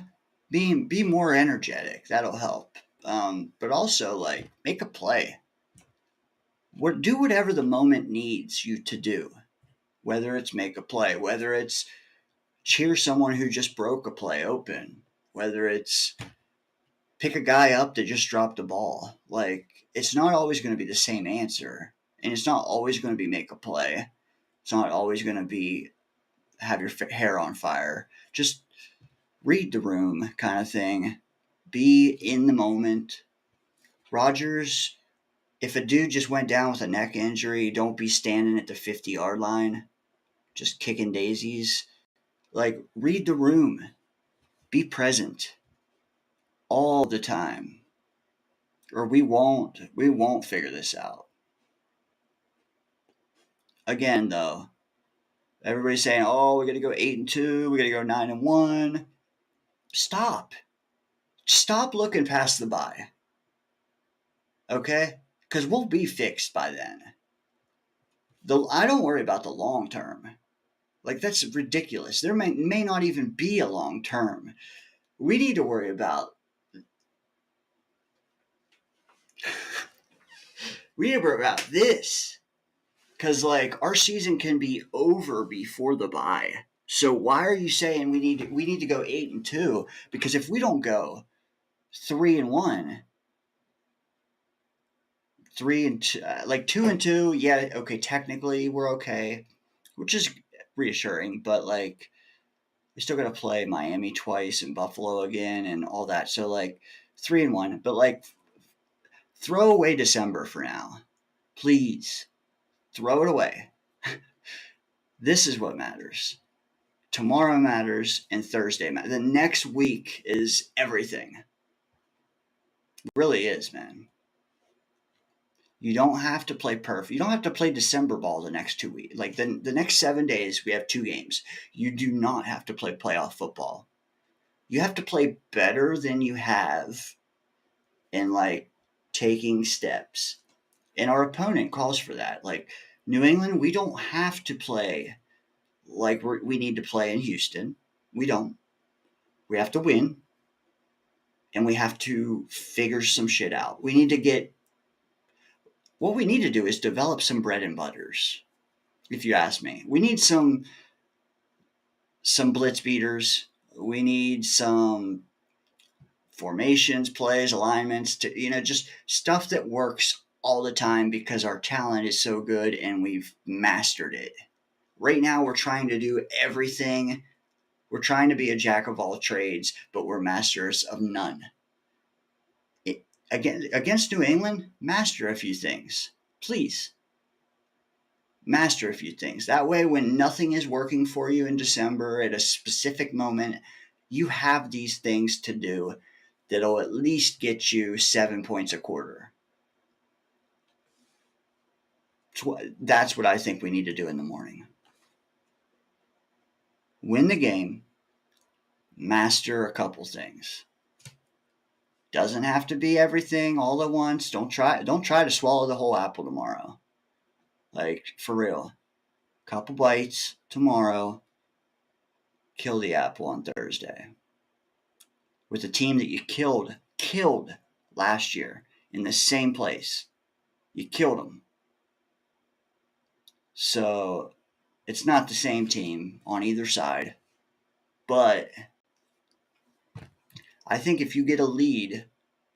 be more energetic. That'll help. But also, like, make a play. Do whatever the moment needs you to do. Whether it's make a play, whether it's cheer someone who just broke a play open, whether it's pick a guy up that just dropped a ball. Like, it's not always going to be the same answer. And it's not always going to be make a play. It's not always going to be have your hair on fire. Just read the room kind of thing. Be in the moment. Rodgers, if a dude just went down with a neck injury, don't be standing at the 50-yard line just kicking daisies. Like, read the room. Be present all the time. Or we won't figure this out. Again, though, everybody's saying, "Oh, we're gonna go 8-2, we're gonna go 9-1." Stop looking past the bye, okay? Because we'll be fixed by then. I don't worry about the long term. Like, that's ridiculous. There may not even be a long term. We need to worry about. We need to worry about this. Because, like, our season can be over before the bye. So why are you saying we need to go 8-2? Because if we don't go 3-1, 2-2, yeah, okay, technically we're okay, which is reassuring. But like, we still got to play Miami twice and Buffalo again and all that. So like 3-1, but like, throw away December for now, please. Throw it away. This is what matters. Tomorrow matters and Thursday matters. The next week is everything. It really is, man. You don't have to play perfect. You don't have to play December ball the next 2 weeks. Like, the next 7 days, we have 2 games. You do not have to play playoff football. You have to play better than you have in, like, taking steps. And our opponent calls for that. Like, New England, we don't have to play like we need to play in Houston. We don't. We have to win. And we have to figure some shit out. What we need to do is develop some bread and butters, if you ask me. We need some blitz beaters. We need some formations, plays, alignments, just stuff that works all the time because our talent is so good and we've mastered it. Right now, we're trying to do everything. We're trying to be a jack of all trades, but we're masters of none. Against New England, master a few things. Please master a few things. That way, when nothing is working for you in December at a specific moment, you have these things to do that'll at least get you 7 points a quarter. That's what I think we need to do in the morning. Win the game, master a couple things. Doesn't have to be everything all at once. Don't try to swallow the whole apple tomorrow. Like, for real. Couple bites tomorrow. Kill the apple on Thursday. With a team that you killed last year in the same place. You killed them. So it's not the same team on either side. But I think if you get a lead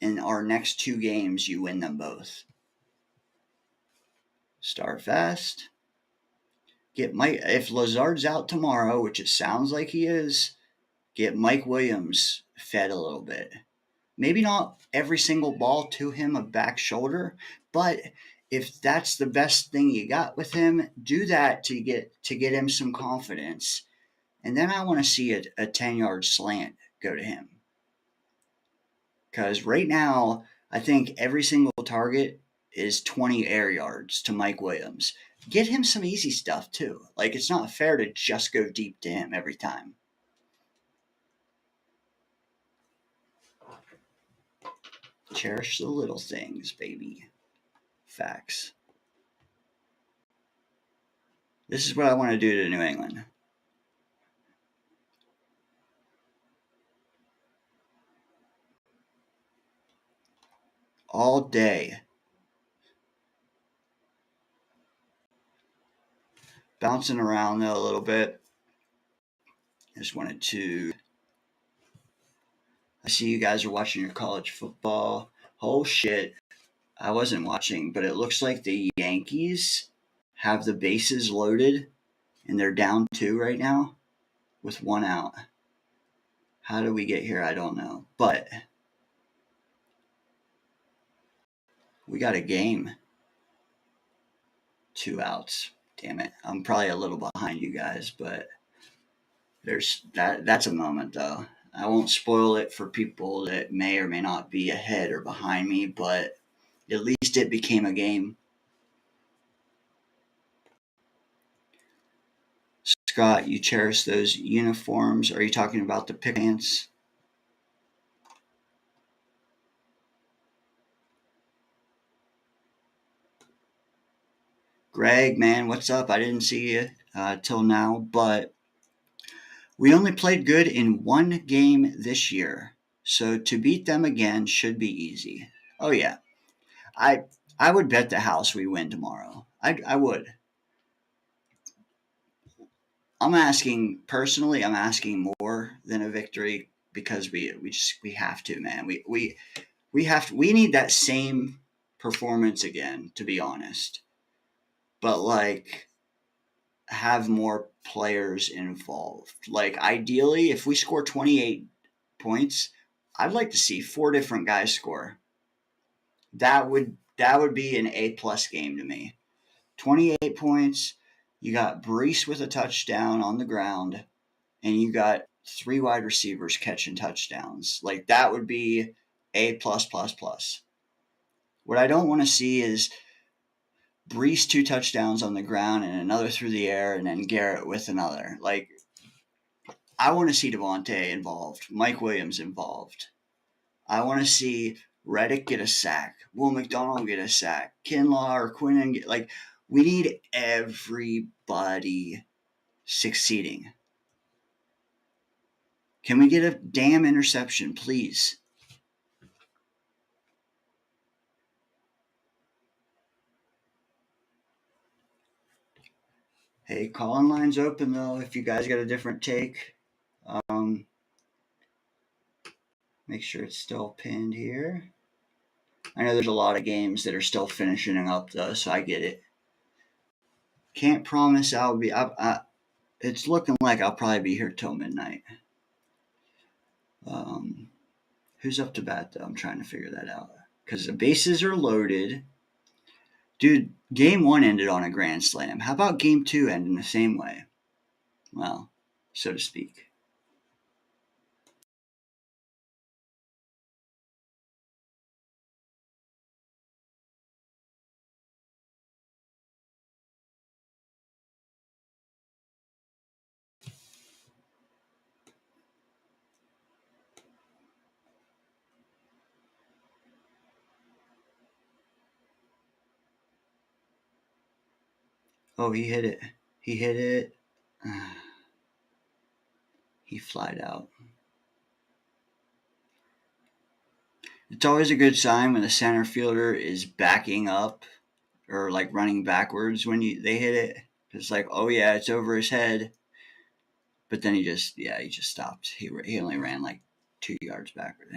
in our next 2 games, you win them both. Start fast. Get Mike. If Lazard's out tomorrow, which it sounds like he is, get Mike Williams fed a little bit. Maybe not every single ball to him a back shoulder, but if that's the best thing you got with him, do that to get him some confidence. And then I want to see a 10-yard slant go to him. Because right now, I think every single target is 20 air yards to Mike Williams. Get him some easy stuff too. Like, it's not fair to just go deep to him every time. Cherish the little things, baby. Facts. This is what I want to do to New England. All day. Bouncing around though a little bit. I just wanted to. I see you guys are watching your college football. Oh shit. I wasn't watching, but it looks like the Yankees have the bases loaded and they're down 2 right now with 1 out. How did we get here? I don't know. But we got a game. 2 outs. Damn it. I'm probably a little behind you guys, but there's that's a moment though. I won't spoil it for people that may or may not be ahead or behind me, but at least it became a game. Scott, you cherish those uniforms. Are you talking about the pick pants? Greg, man, what's up? I didn't see you till now, but we only played good in 1 game this year, so to beat them again should be easy. Oh yeah, I would bet the house we win tomorrow. I would. I'm asking personally. I'm asking more than a victory because we have to, man. We have to. We need that same performance again, to be honest. But like, have more players involved. Like, ideally, if we score 28 points, I'd like to see 4 different guys score. That would be an A+ game to me. 28 points. You got Brees with a touchdown on the ground, and you got 3 wide receivers catching touchdowns. Like, that would be A+++. What I don't want to see is Brees 2 touchdowns on the ground and another through the air, and then Garrett with another. Like, I want to see Devontae involved, Mike Williams involved. I want to see Reddick get a sack, Will McDonald get a sack, Kinlaw or Quinnen get, like, we need everybody succeeding. Can we get a damn interception, please? Hey, call-in line's open, though, if you guys got a different take. Make sure it's still pinned here. I know there's a lot of games that are still finishing up, though, so I get it. Can't promise I'll be... it's looking like I'll probably be here till midnight. Who's up to bat, though? I'm trying to figure that out. Because the bases are loaded. Dude, game one ended on a grand slam. How about game two ending the same way? Well, so to speak. Oh, he hit it. He hit it. He flied out. It's always a good sign when the center fielder is backing up or like running backwards when they hit it. It's like, oh yeah, it's over his head. But then he just stopped. He only ran like 2 yards backward.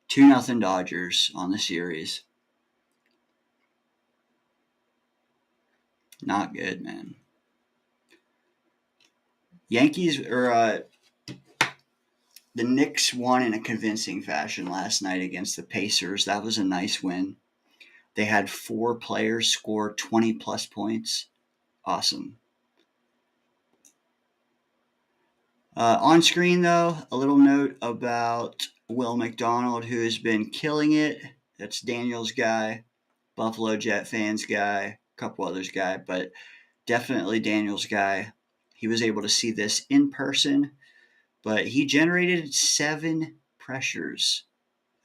2-0 Dodgers on the series. Not good, man. Yankees or the Knicks won in a convincing fashion last night against the Pacers. That was a nice win. They had 4 players score 20 plus points. Awesome. On screen, though, a little note about Will McDonald, who has been killing it. That's Daniel's guy, Buffalo Jet fans guy, a couple others guy, but definitely Daniel's guy. He was able to see this in person, but he generated 7 pressures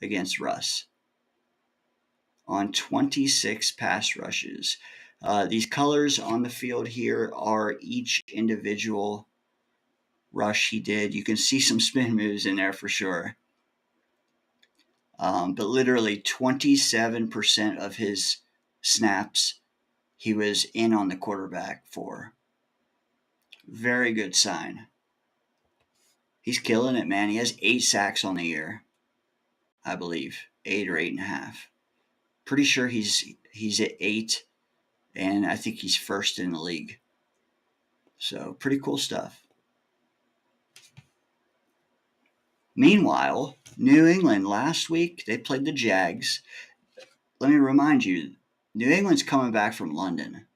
against Russ on 26 pass rushes. These colors on the field here are each individual rush he did. You can see some spin moves in there for sure. But literally 27% of his snaps he was in on the quarterback for. Very good sign. He's killing it, man. He has 8 sacks on the year, I believe. 8 or 8.5. Pretty sure he's at 8, and I think he's first in the league. So pretty cool stuff. Meanwhile, New England last week, they played the Jags. Let me remind you, New England's coming back from London.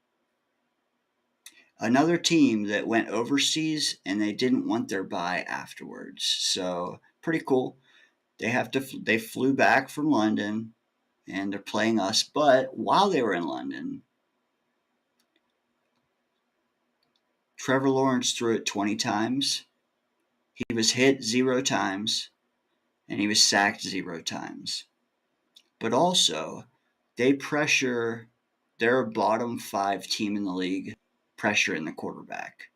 Another team that went overseas and they didn't want their bye afterwards. So pretty cool. They flew back from London and they're playing us. But while they were in London, Trevor Lawrence threw it 20 times. He was hit 0 times and he was sacked 0 times. But also, they pressure their bottom 5 team in the league, pressure in the quarterback.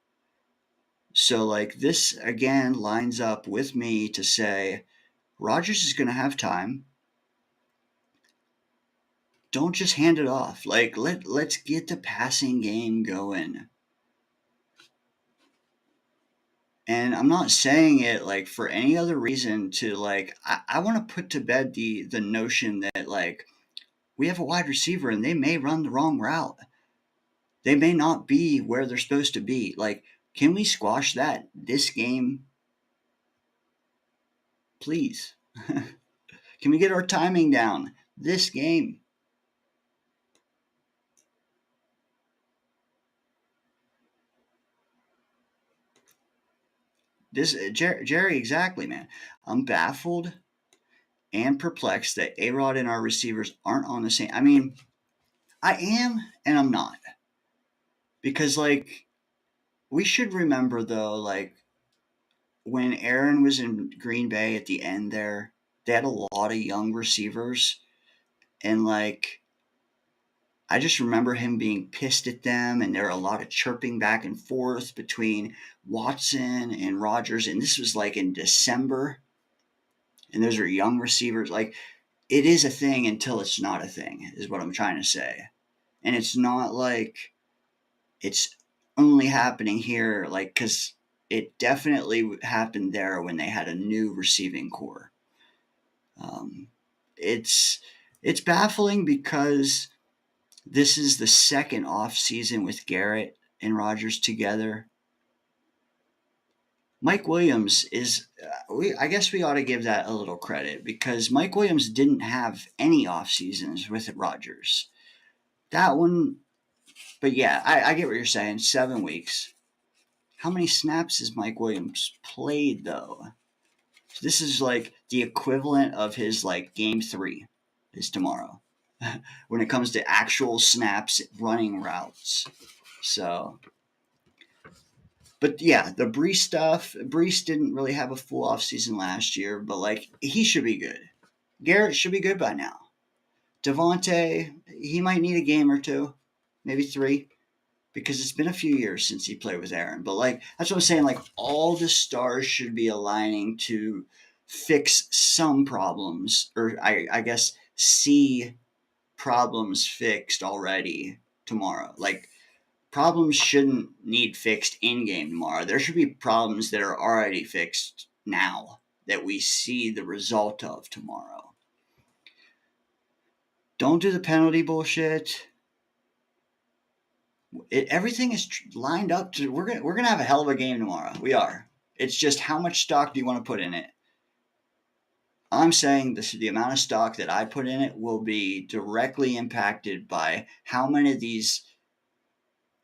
So, like, this again lines up with me to say Rodgers is going to have time. Don't just hand it off. Like, let's get the passing game going. And I'm not saying it like for any other reason to like I want to put to bed the notion that like we have a wide receiver and they may run the wrong route. They may not be where they're supposed to be. Like, can we squash that this game? Please. Can we get our timing down this game? This Jerry, exactly, man. I'm baffled and perplexed that A-Rod and our receivers aren't on the same. I mean, I am and I'm not. Because, like, we should remember, though, like, when Aaron was in Green Bay at the end there, they had a lot of young receivers. And, like, I just remember him being pissed at them, and there were a lot of chirping back and forth between Watson and Rodgers. And this was, like, in December. And those are young receivers. Like, it is a thing until it's not a thing, is what I'm trying to say. And it's not like it's only happening here, like, because it definitely happened there when they had a new receiving core. It's baffling because this is the second off season with Garrett and Rodgers together. Mike Williams is, I guess we ought to give that a little credit because Mike Williams didn't have any off seasons with Rodgers. that one. But yeah, I get what you're saying. 7 weeks. How many snaps has Mike Williams played though? So this is like the equivalent of his like game 3 is tomorrow when it comes to actual snaps running routes. So, but yeah, the Brees stuff. Brees didn't really have a full offseason last year, but like he should be good. Garrett should be good by now. Devontae, he might need a game or two, maybe 3, because it's been a few years since he played with Aaron. But like that's what I'm saying. Like all the stars should be aligning to fix some problems, or I guess see problems fixed already tomorrow. Like problems shouldn't need fixed in game tomorrow. There should be problems that are already fixed now that we see the result of tomorrow. Don't do the penalty bullshit. Everything is lined up to we're gonna have a hell of a game tomorrow. We are. It's just how much stock do you want to put in it? I'm saying the amount of stock that I put in it will be directly impacted by how many of these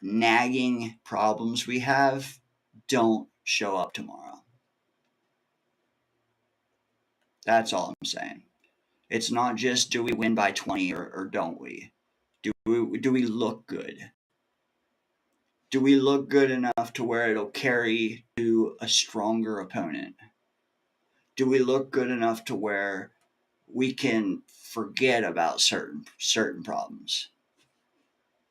nagging problems we have don't show up tomorrow. That's all I'm saying. It's not just do we win by 20 or don't we? Do we look good? Do we look good enough to where it'll carry to a stronger opponent? Do we look good enough to where we can forget about certain problems?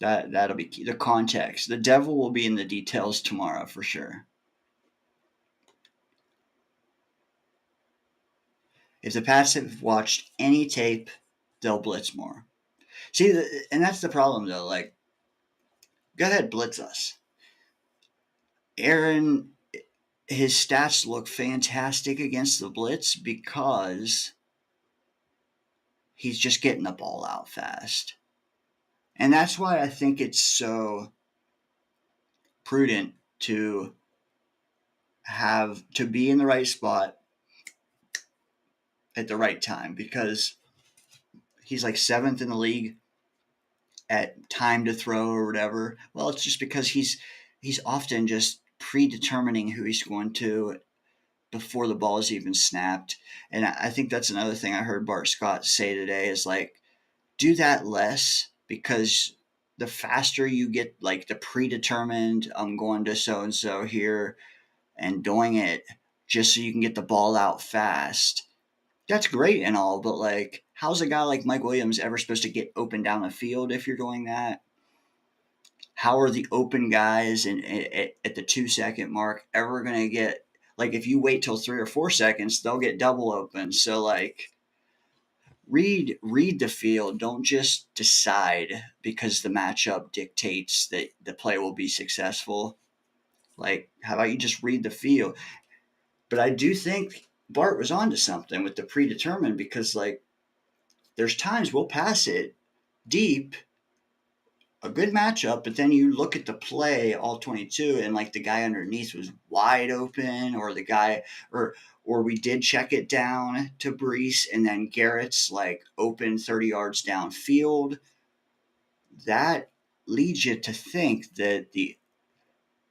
That'll be key. The context. The devil will be in the details tomorrow for sure. If the Pats have watched any tape, they'll blitz more. See, and that's the problem though. Like, go ahead, blitz us. Aaron, his stats look fantastic against the blitz because he's just getting the ball out fast. And that's why I think it's so prudent to be in the right spot at the right time, because he's like 7th in the league at time to throw or whatever. Well, it's just because he's often just predetermining who he's going to before the ball is even snapped. And I think that's another thing I heard Bart Scott say today is like, do that less, because the faster you get like the predetermined, I'm going to so and so here and doing it just so you can get the ball out fast. That's great and all, but like, how's a guy like Mike Williams ever supposed to get open down the field if you're doing that? How are the open guys at the 2-second mark ever going to get, like, if you wait till 3 or 4 seconds, they'll get double open. So like, read the field. Don't just decide because the matchup dictates that the play will be successful. Like, how about you just read the field? But I do think Bart was onto something with the predetermined, because like there's times we'll pass it deep, a good matchup, but then you look at the play all 22 and like the guy underneath was wide open, or the guy or we did check it down to Brees and then Garrett's like open 30 yards downfield. That leads you to think that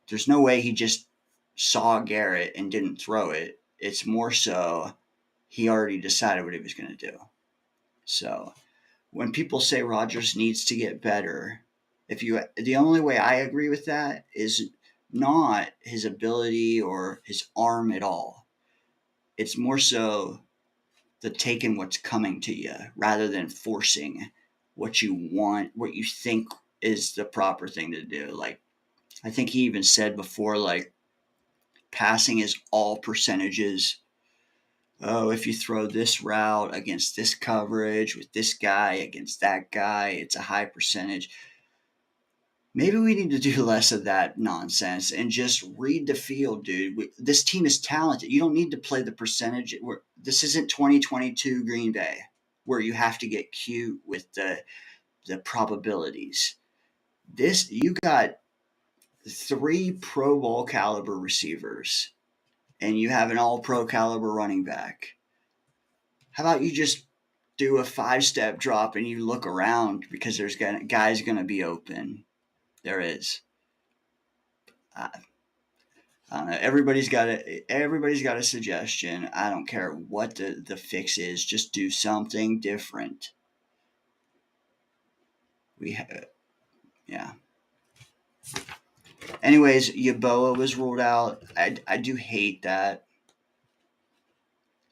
there's no way he just saw Garrett and didn't throw it. It's more so he already decided what he was going to do. So when people say Rodgers needs to get better, the only way I agree with that is not his ability or his arm at all. It's more so the taking what's coming to you rather than forcing what you want, what you think is the proper thing to do. Like, I think he even said before, like, passing is all percentages. Oh, if you throw this route against this coverage with this guy against that guy, it's a high percentage. Maybe we need to do less of that nonsense and just read the field, dude. This team is talented. You don't need to play the percentage. This isn't 2022 Green Bay where you have to get cute with the probabilities. You got 3 Pro Bowl caliber receivers and you have an all pro caliber running back. How about you just do a 5-step drop and you look around because there's guys going to be open. There is. I don't know. Everybody's got a suggestion. I don't care what the fix is. Just do something different. Yeah. Anyways, Yeboah was ruled out. I do hate that.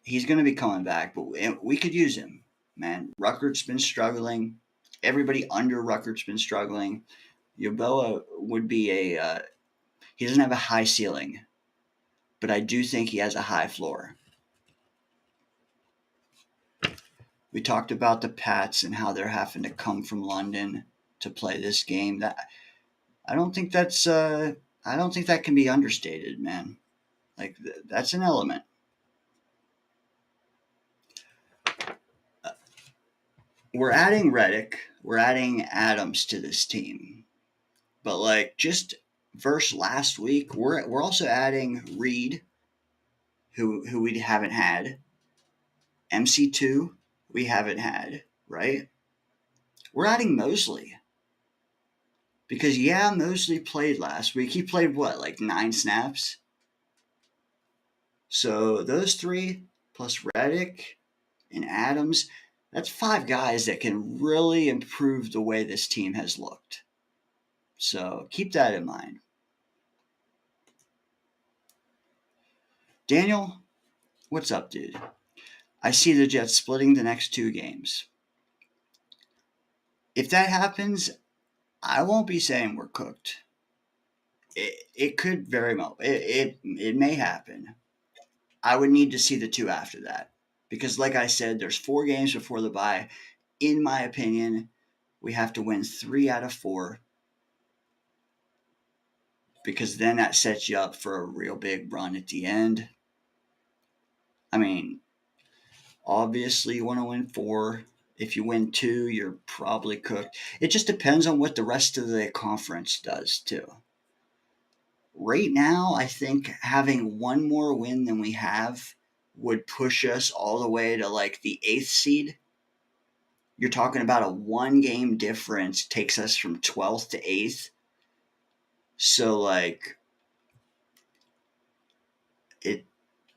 He's going to be coming back, but we could use him, man. Ruckert's been struggling. Everybody under Ruckert's been struggling. Yeboah would be he doesn't have a high ceiling, but I do think he has a high floor. We talked about the Pats and how they're having to come from London to play this game. I don't think that can be understated, man. Like that's an element. We're adding Reddick, we're adding Adams to this team, but like just versus last week, we're also adding Reed, who we haven't had, MC2 we haven't had, right? We're adding Mosley because Mosley played last week. He played what, like 9 snaps. So those 3 plus Reddick and Adams, that's 5 guys that can really improve the way this team has looked. So keep that in mind. Daniel, what's up, dude? I see the Jets splitting the next 2 games. If that happens, I won't be saying we're cooked. It could very well. It may happen. I would need to see the 2 after that. Because like I said, there's 4 games before the bye. In my opinion, we have to win 3 out of 4. Because then that sets you up for a real big run at the end. I mean, obviously you want to win 4. If you win 2, you're probably cooked. It just depends on what the rest of the conference does too. Right now, I think having 1 more win than we have would push us all the way to like the 8th seed. You're talking about a 1 game difference takes us from 12th to 8th. So like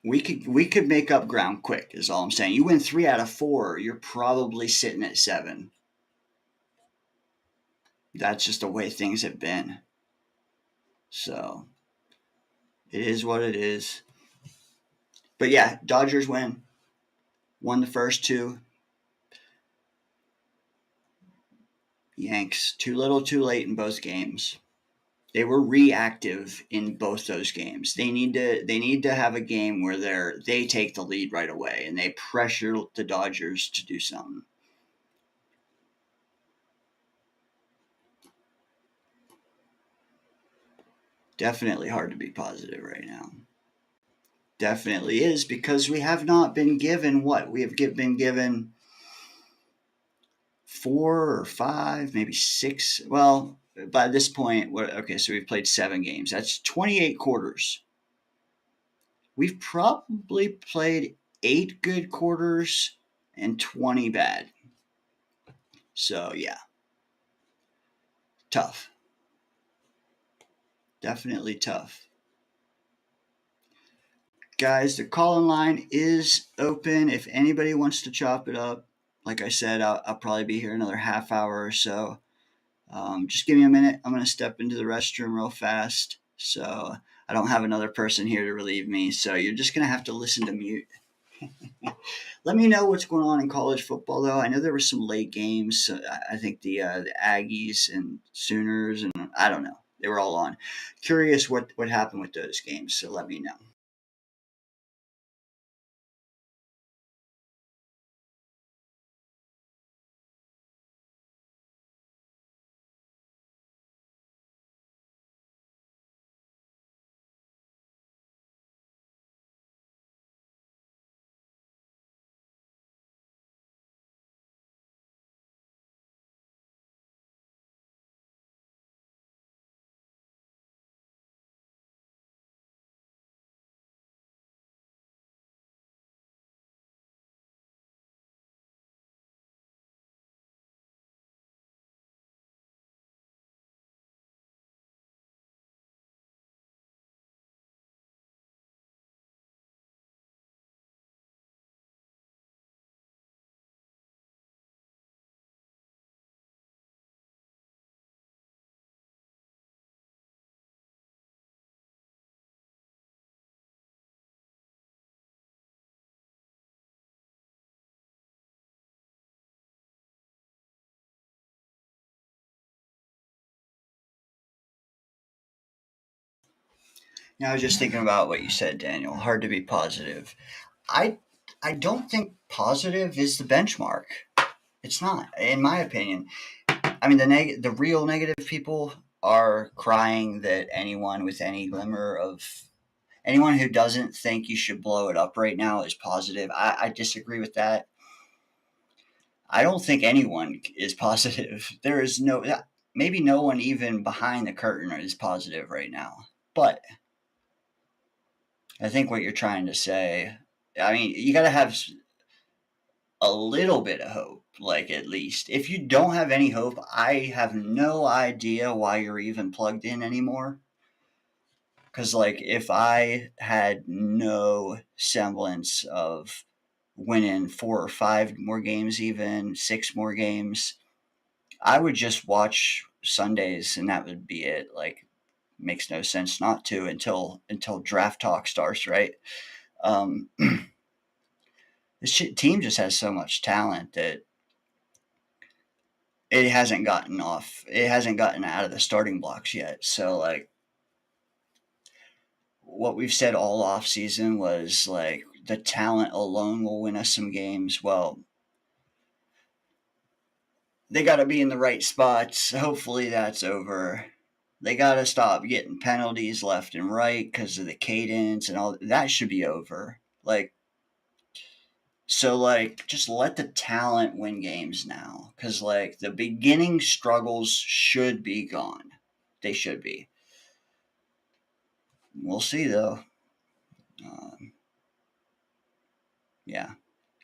we could make up ground quick is all I'm saying. You win 3 out of 4, you're probably sitting at 7. That's just the way things have been. So it is what it is. But yeah, Dodgers won the first 2. Yanks too little too late in both games. They were reactive in both those games. They need to have a game where they take the lead right away and they pressure the Dodgers to do something. Definitely hard to be positive right now. Definitely is, because we have not been given what? We have been given 4 or 5, maybe 6. Well, by this point, so we've played 7 games. That's 28 quarters. We've probably played 8 good quarters and 20 bad. So, yeah. Tough. Definitely tough. Guys, the call-in line is open. If anybody wants to chop it up, like I said, I'll probably be here another half hour or so. Just give me a minute. I'm going to step into the restroom real fast. So I don't have another person here to relieve me. So you're just going to have to listen to mute. Let me know what's going on in college football, though. I know there were some late games. I think the Aggies and Sooners, and I don't know. They were all on. Curious what happened with those games. So let me know. I was just thinking about what you said, Daniel. Hard to be positive. I I don't think positive is the benchmark. It's not, in my opinion. I mean, the real negative people are crying that anyone with any glimmer of anyone who doesn't think you should blow it up right now is positive. I disagree with that. I don't think anyone is positive. There is no, maybe no one even behind the curtain is positive right now. But I think what you're trying to say, I mean, you got to have a little bit of hope, like at least. If you don't have any hope, I have no idea why you're even plugged in anymore. Because, like, if I had no semblance of winning 4 or 5 more games, even 6 more games, I would just watch Sundays and that would be it. Like, makes no sense not to until draft talk starts, right? Um, this team just has so much talent that it hasn't gotten off. It hasn't gotten out of the starting blocks yet. So, like, what we've said all off season was like the talent alone will win us some games. Well, they got to be in the right spots. Hopefully, that's over. They got to stop getting penalties left and right because of the cadence and all that should be over. Like, so, like, just let the talent win games now because, like, the beginning struggles should be gone. They should be. We'll see, though. Um, yeah,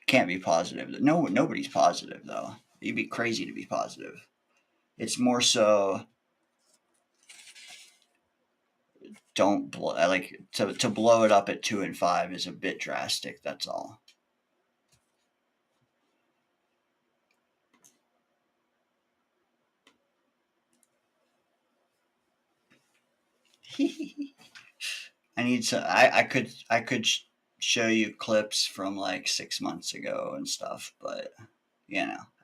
can't be positive. No, nobody's positive though. You'd be crazy to be positive. It's more so don't like to blow it up at 2-5 is a bit drastic. That's all. I need to. I could show you clips from like 6 months ago and stuff, but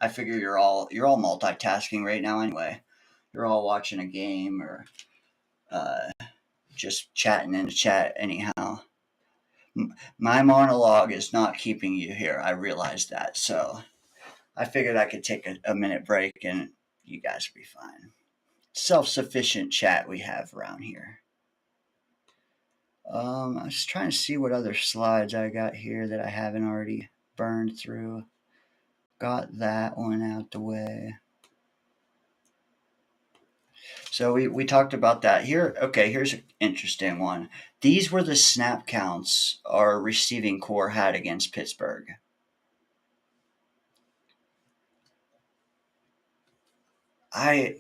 I figure you're all multitasking right now anyway. You're all watching a game or uh, just chatting in the chat anyhow. My monologue is not keeping you here. I realize that. So I figured I could take a minute break and you guys would be fine. Self sufficient chat we have around here. I was trying to see what other slides I got here that I haven't already burned through. Got that one out the way. So we talked about that here. Okay, here's an interesting one. These were the snap counts our receiving core had against Pittsburgh. I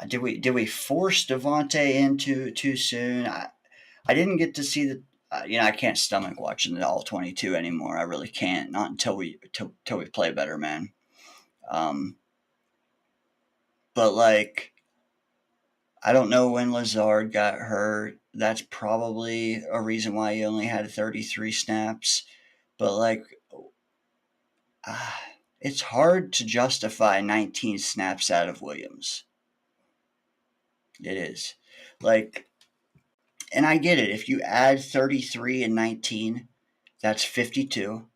did we force Devontae in too soon? I didn't get to see the. I can't stomach watching the all 22 anymore. I really can't. Not until we play better, man. Um, but like, I don't know when Lazard got hurt. That's probably a reason why he only had 33 snaps. But like, uh, it's hard to justify 19 snaps out of Williams. It is. Like, and I get it. If you add 33 and 19, that's 52.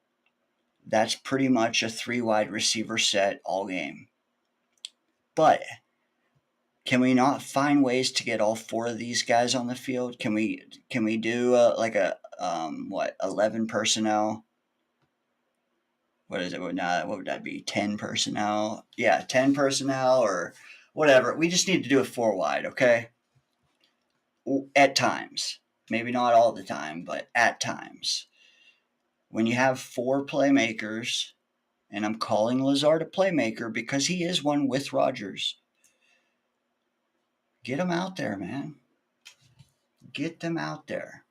That's pretty much a 3 wide receiver set all game. But can we not find ways to get all 4 of these guys on the field? Can we do like a 11 personnel? What is it? What would that be? 10 personnel? Yeah, 10 personnel or whatever. We just need to do a 4 wide, okay? At times. Maybe not all the time, but at times. When you have 4 playmakers, and I'm calling Lazard a playmaker because he is one with Rodgers, get them out there, man. Get them out there.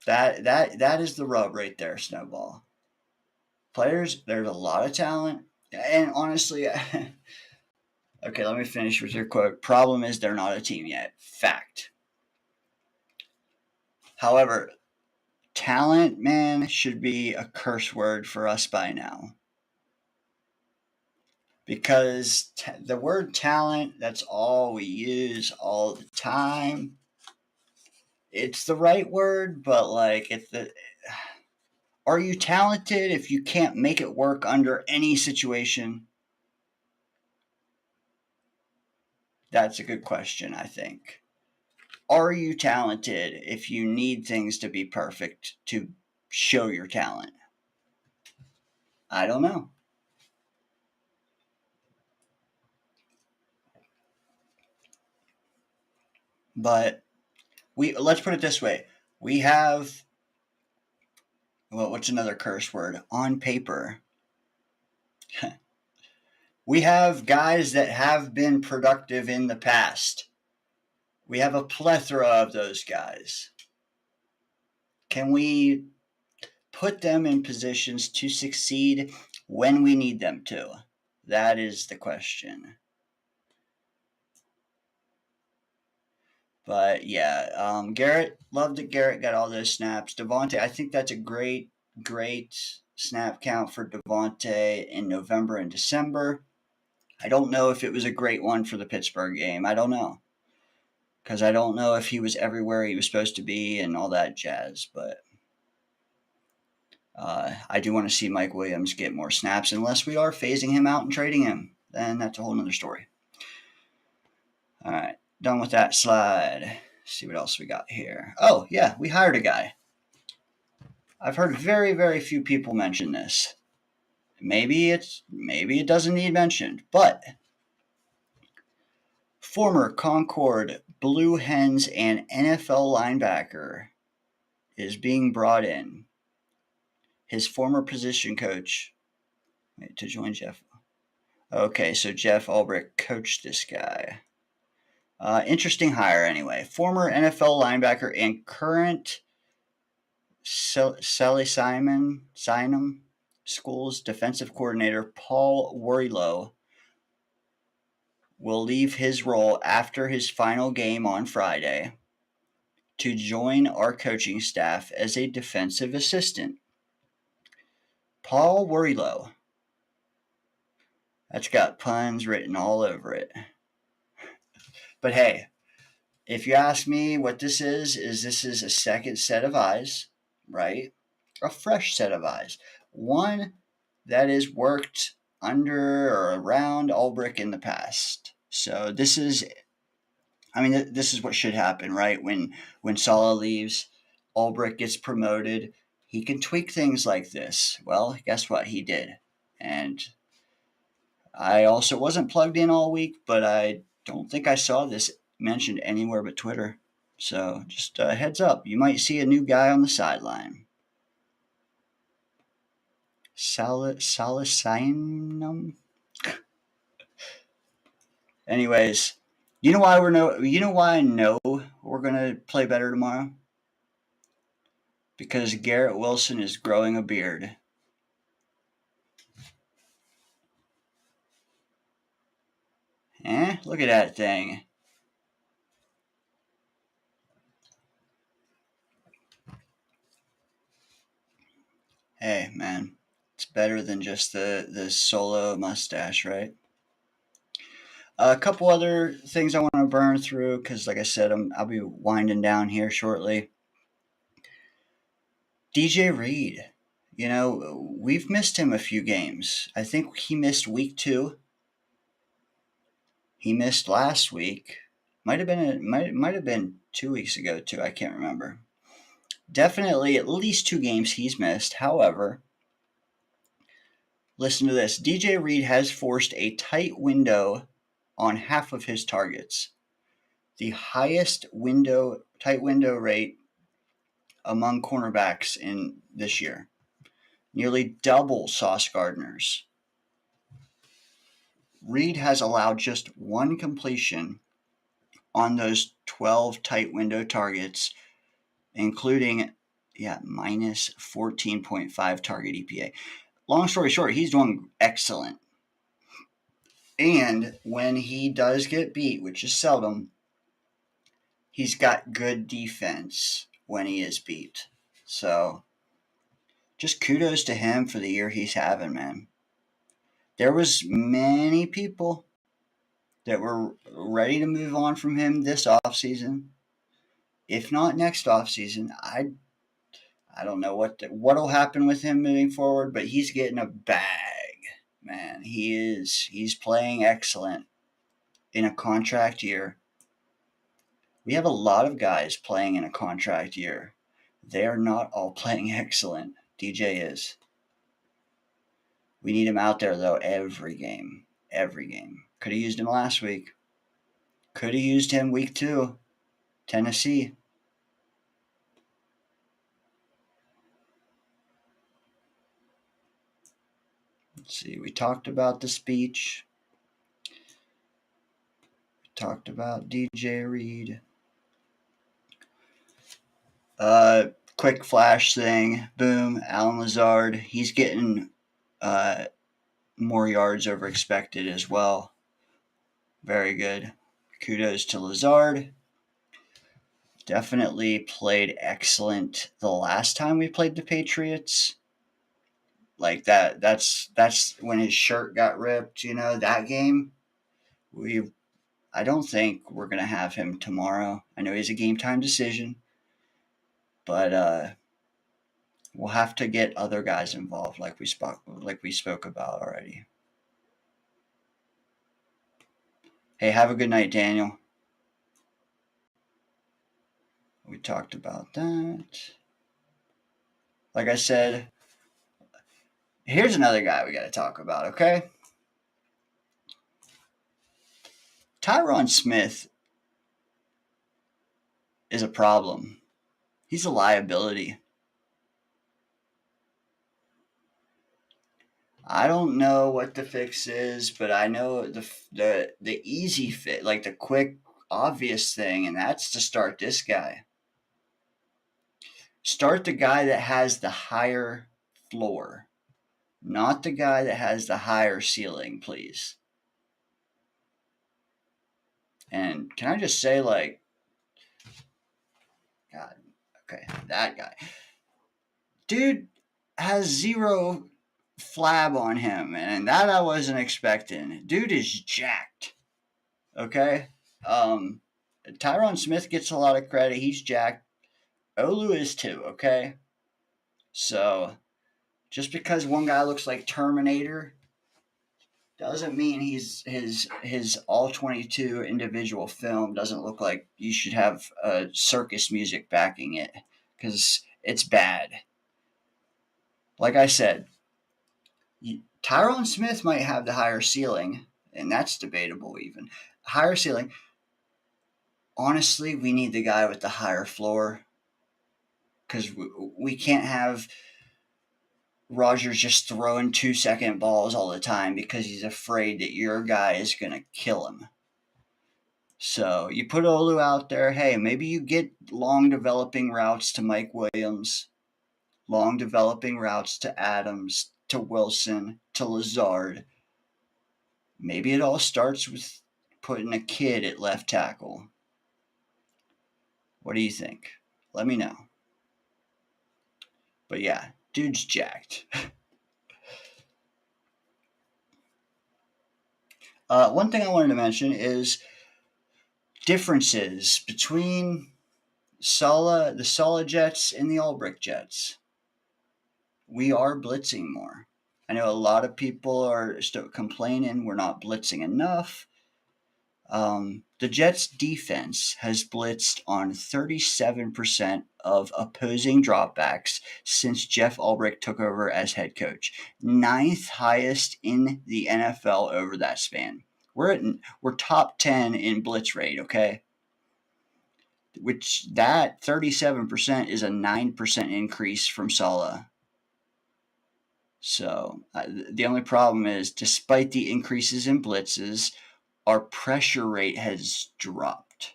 That is the rub right there, Snowball. Players, there's a lot of talent, and honestly, okay, let me finish with your quote. Problem is they're not a team yet. Fact. However, talent, man, should be a curse word for us by now. because the word talent, that's all we use all the time. It's the right word, but like, are you talented if you can't make it work under any situation? That's a good question, I think. Are you talented if you need things to be perfect to show your talent? I don't know. But let's put it this way. We have, well, what's another curse word? On paper. We have guys that have been productive in the past. We have a plethora of those guys. Can we put them in positions to succeed when we need them to? That is the question. But yeah, Garrett, loved that Garrett got all those snaps. Devontae, I think that's a great snap count for Devontae in November and December. I don't know if it was a great one for the Pittsburgh game. I don't know. Because I don't know if he was everywhere he was supposed to be and all that jazz. But I do want to see Mike Williams get more snaps unless we are phasing him out and trading him. Then that's a whole nother story. All right, done with that slide. Let's see what else we got here. Oh, yeah, we hired a guy. I've heard very, very few people mention this. Maybe it doesn't need mentioned, but former Concord Blue Hens and NFL linebacker is being brought in. His former position coach to join Jeff. Okay, so Jeff Ulbrich coached this guy. Interesting hire anyway. Former NFL linebacker and current Sally Simon School's defensive coordinator Paul Worrilow will leave his role after his final game on Friday to join our coaching staff as a defensive assistant. Paul Worrilow. That's got puns written all over it. But hey, if you ask me what this is this is a second set of eyes, right? A fresh set of eyes. One that has worked under or around Ulbrich in the past. So this is what should happen, right? When Sala leaves, Ulbrich gets promoted. He can tweak things like this. Well, guess what? He did. And I also wasn't plugged in all week, but I don't think I saw this mentioned anywhere but Twitter. So just a heads up, you might see a new guy on the sideline. Salisinum. Anyways, you know why I know we're gonna play better tomorrow? Because Garrett Wilson is growing a beard. Look at that thing. Hey, man, it's better than just the solo mustache, right? A couple other things I want to burn through because, like I said, I'll be winding down here shortly. DJ Reed, we've missed him a few games. I think he missed week 2. He missed last week. Might have been 2 weeks ago too. I can't remember. Definitely at least 2 games he's missed. However, listen to this. DJ Reed has forced a tight window on half of his targets. The highest tight window rate among cornerbacks in this year. Nearly double Sauce Gardner's. Reed has allowed just 1 completion on those 12 tight window targets, including minus 14.5 target EPA. Long story short, he's doing excellent. And when he does get beat, which is seldom, he's got good defense when he is beat. So just kudos to him for the year he's having, man. there was many people that were ready to move on from him this offseason. If not next offseason, I don't know what'll happen with him moving forward, but he's getting a bag, man. He is. He's playing excellent in a contract year. We have a lot of guys playing in a contract year. They are not all playing excellent. DJ is. We need him out there though every game. Every game. Could have used him last week. Could have used him week 2. Tennessee. Let's see. We talked about the speech. We talked about DJ Reed. Quick flash thing. Boom. Alan Lazard. He's getting more yards over expected as well. Very good. Kudos to Lazard. Definitely played excellent the last time we played the Patriots. Like that's when his shirt got ripped, that game. I don't think we're gonna have him tomorrow. I know he's a game time decision, but we'll have to get other guys involved, like we spoke about already. Hey, have a good night, Daniel. We talked about that. Like I said, here's another guy we got to talk about, okay? Tyron Smith is a problem. He's a liability. I don't know what the fix is, but I know the easy fit, like the quick, obvious thing, and that's to start this guy. Start the guy that has the higher floor, not the guy that has the higher ceiling, please. And can I just say, like, God, okay, that guy. Dude has zero flab on him, and that I wasn't expecting. Dude is jacked. Okay? Tyron Smith gets a lot of credit. He's jacked. Olu is too, okay? So, just because one guy looks like Terminator doesn't mean his all 22 individual film doesn't look like you should have circus music backing it, because it's bad. Like I said, Tyron Smith might have the higher ceiling, and that's debatable even. Higher ceiling. Honestly, we need the guy with the higher floor, because we can't have Rodgers just throwing 2-second balls all the time because he's afraid that your guy is going to kill him. So you put Olu out there. Hey, maybe you get long developing routes to Mike Williams, long developing routes to Adams, to Wilson, to Lazard. Maybe it all starts with putting a kid at left tackle. What do you think? Let me know. But yeah, dude's jacked. One thing I wanted to mention is differences between the Sala Jets and the Albrecht Jets. We are blitzing more. I know a lot of people are still complaining we're not blitzing enough. The Jets' defense has blitzed on 37% of opposing dropbacks since Jeff Albrecht took over as head coach. 9th highest in the NFL over that span. We're top 10 in blitz rate, okay? Which that 37% is a 9% increase from Sala. So the only problem is, despite the increases in blitzes, our pressure rate has dropped.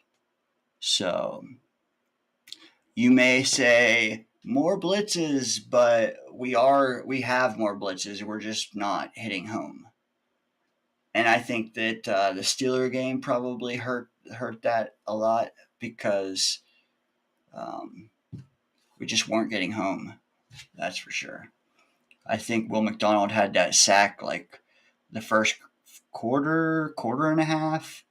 So you may say more blitzes, but we have more blitzes. We're just not hitting home. And I think that the Steeler game probably hurt that a lot, because we just weren't getting home. That's for sure. I think Will McDonald had that sack like the first quarter and a half,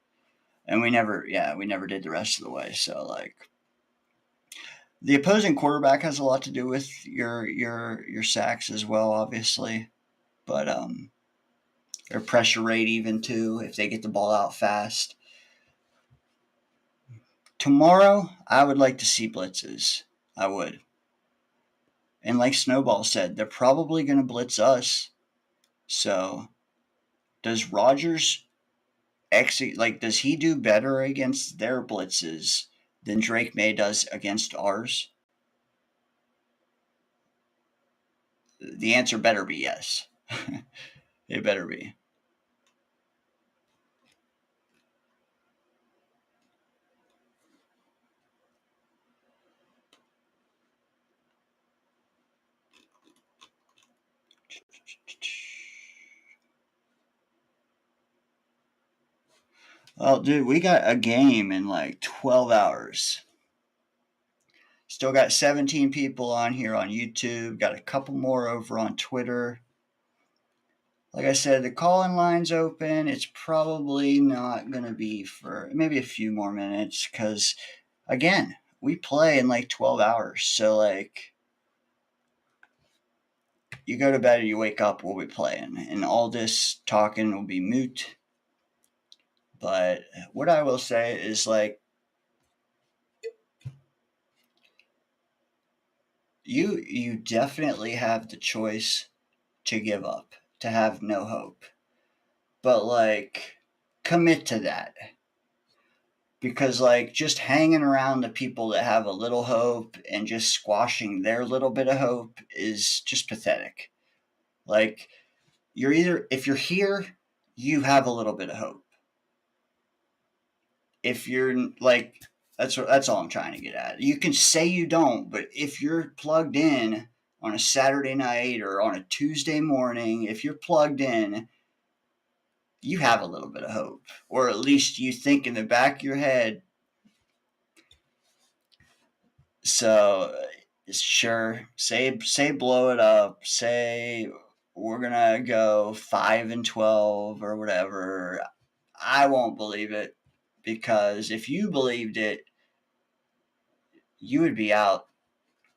and we never did the rest of the way. So like, the opposing quarterback has a lot to do with your sacks as well, obviously, but their pressure rate even too if they get the ball out fast. Tomorrow, I would like to see blitzes. I would. And like Snowball said, they're probably going to blitz us. So, does Rodgers does he do better against their blitzes than Drake May does against ours? The answer better be yes. It better be. Oh, dude, we got a game in like 12 hours. Still got 17 people on here on YouTube. Got a couple more over on Twitter. Like I said, the call-in line's open. It's probably not going to be for maybe a few more minutes because, again, we play in like 12 hours. So, like, you go to bed or you wake up, we'll be playing. And all this talking will be moot. But what I will say is, like, you definitely have the choice to give up, to have no hope. But, like, commit to that. Because, like, just hanging around the people that have a little hope and just squashing their little bit of hope is just pathetic. Like, if you're here, you have a little bit of hope. If you're, like, that's all I'm trying to get at. You can say you don't, but if you're plugged in on a Saturday night or on a Tuesday morning, if you're plugged in, you have a little bit of hope. Or at least you think in the back of your head. So, sure, say blow it up. Say we're gonna go 5-12 or whatever. I won't believe it because if you believed it, you would be out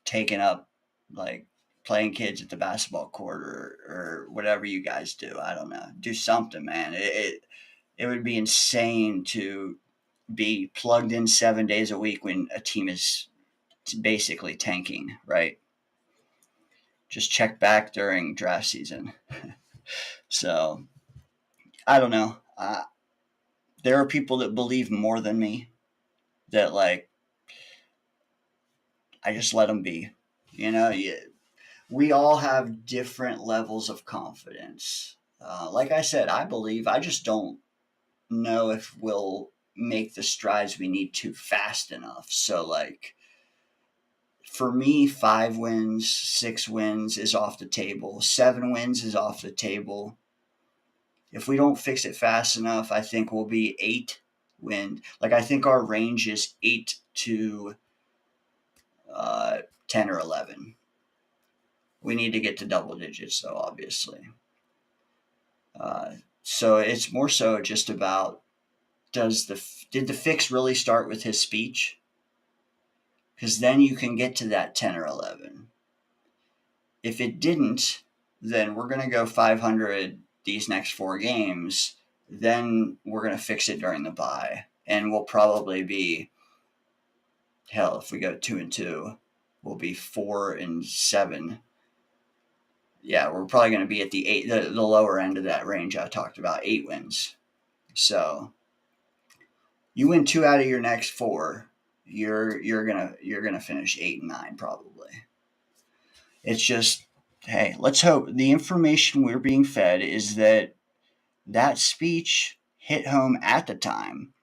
taking up, like, playing kids at the basketball court or whatever you guys do. I don't know. Do something, man. It would be insane to be plugged in 7 days a week when a team is basically tanking, right? Just check back during draft season. So, I don't know. There are people that believe more than me that, like, I just let them be. You know, we all have different levels of confidence. Like I said, I believe. I just don't know if we'll make the strides we need to fast enough. So, like, for me, 5 wins, 6 wins is off the table. 7 wins is off the table. If we don't fix it fast enough, I think we'll be 8 win. Like, I think our range is 8 to 10 or 11. We need to get to double digits, though, obviously. So it's more so just about, did the fix really start with his speech? Because then you can get to that 10 or 11. If it didn't, then we're going to go 500 these next 4 games. Then we're going to fix it during the bye. And we'll probably be, hell, if we go 2-2, we'll be 4-7. Yeah, we're probably going to be at the lower end of that range I talked about, 8 wins. So you win 2 out of your next 4, you're gonna finish 8-9 probably. It's just, hey, let's hope the information we're being fed is that speech hit home at the time.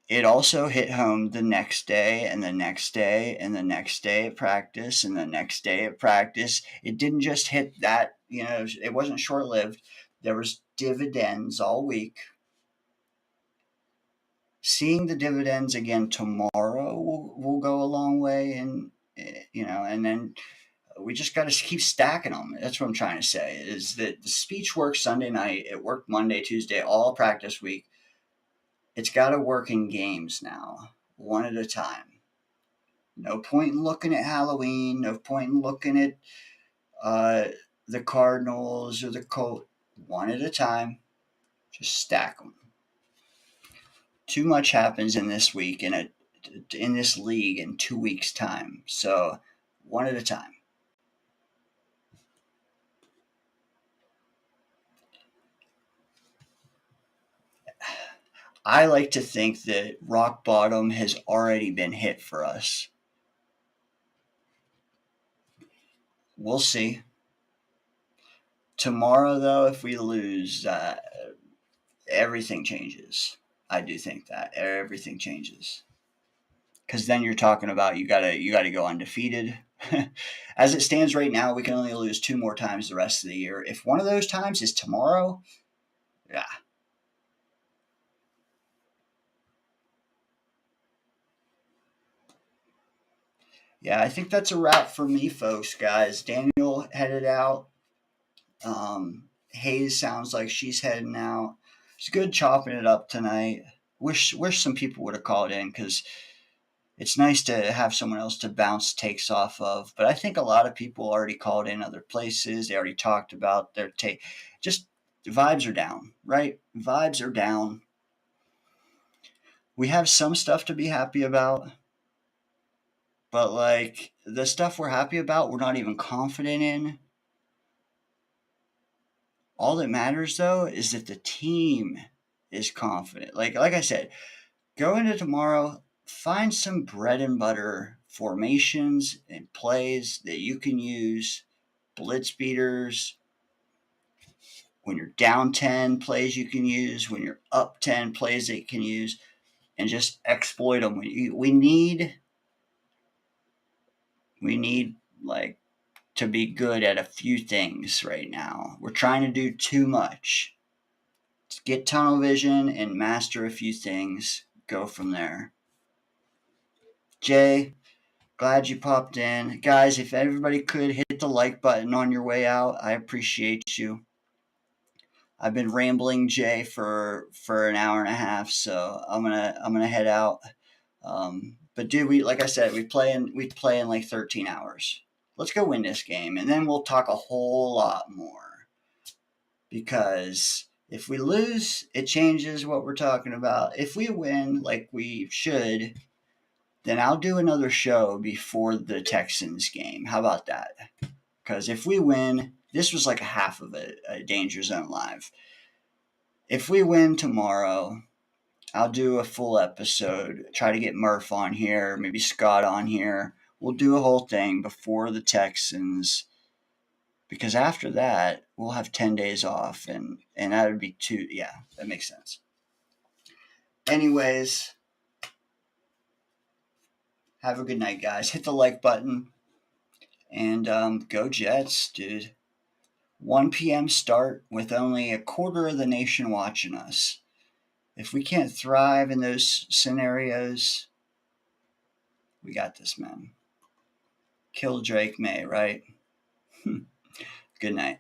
It also hit home the next day and the next day and the next day at practice and the next day at practice. It didn't just hit that, it wasn't short-lived. There was dividends all week. Seeing the dividends again tomorrow will go a long way, and and then we just got to keep stacking them. That's what I'm trying to say, is that the speech worked Sunday night. It worked Monday, Tuesday, all practice week. It's got to work in games now, one at a time. No point in looking at Halloween. No point in looking at the Cardinals or the Colts. One at a time. Just stack them. Too much happens in this week in this league in 2 weeks' time. So one at a time. I like to think that rock bottom has already been hit for us. We'll see. Tomorrow, though, if we lose, everything changes. I do think that everything changes, because then you're talking about you gotta go undefeated. As it stands right now, we can only lose 2 more times the rest of the year. If one of those times is tomorrow, yeah. Yeah, I think that's a wrap for me, folks, guys. Daniel headed out. Hayes sounds like she's heading out. It's good chopping it up tonight. Wish some people would have called in, because it's nice to have someone else to bounce takes off of. But I think a lot of people already called in other places. They already talked about their take. Just vibes are down, right? Vibes are down. We have some stuff to be happy about, but like the stuff we're happy about, we're not even confident in. All that matters, though, is that the team is confident. Like I said, go into tomorrow, find some bread and butter formations and plays that you can use, blitz beaters. When you're down 10, plays you can use. When you're up 10, plays that you can use, and just exploit them. We need like to be good at a few things right now. We're trying to do too much. Let's get tunnel vision and master a few things. Go from there. Jay, glad you popped in. Guys, if everybody could hit the like button on your way out, I appreciate you. I've been rambling, Jay, for an hour and a half, so I'm gonna head out. But dude, like I said, we play in like 13 hours. Let's go win this game, and then we'll talk a whole lot more. Because if we lose, it changes what we're talking about. If we win, like we should, then I'll do another show before the Texans game. How about that? Because if we win, this was like a half of a Danger Zone Live. If we win tomorrow, I'll do a full episode. Try to get Murph on here, maybe Scott on here. We'll do a whole thing before the Texans. Because after that, we'll have 10 days off. And that would be too, yeah, that makes sense. Anyways, have a good night, guys. Hit the like button. And go Jets, dude. 1 p.m. start with only a quarter of the nation watching us. If we can't thrive in those scenarios, we got this, man. Kill Drake May, right? Good night.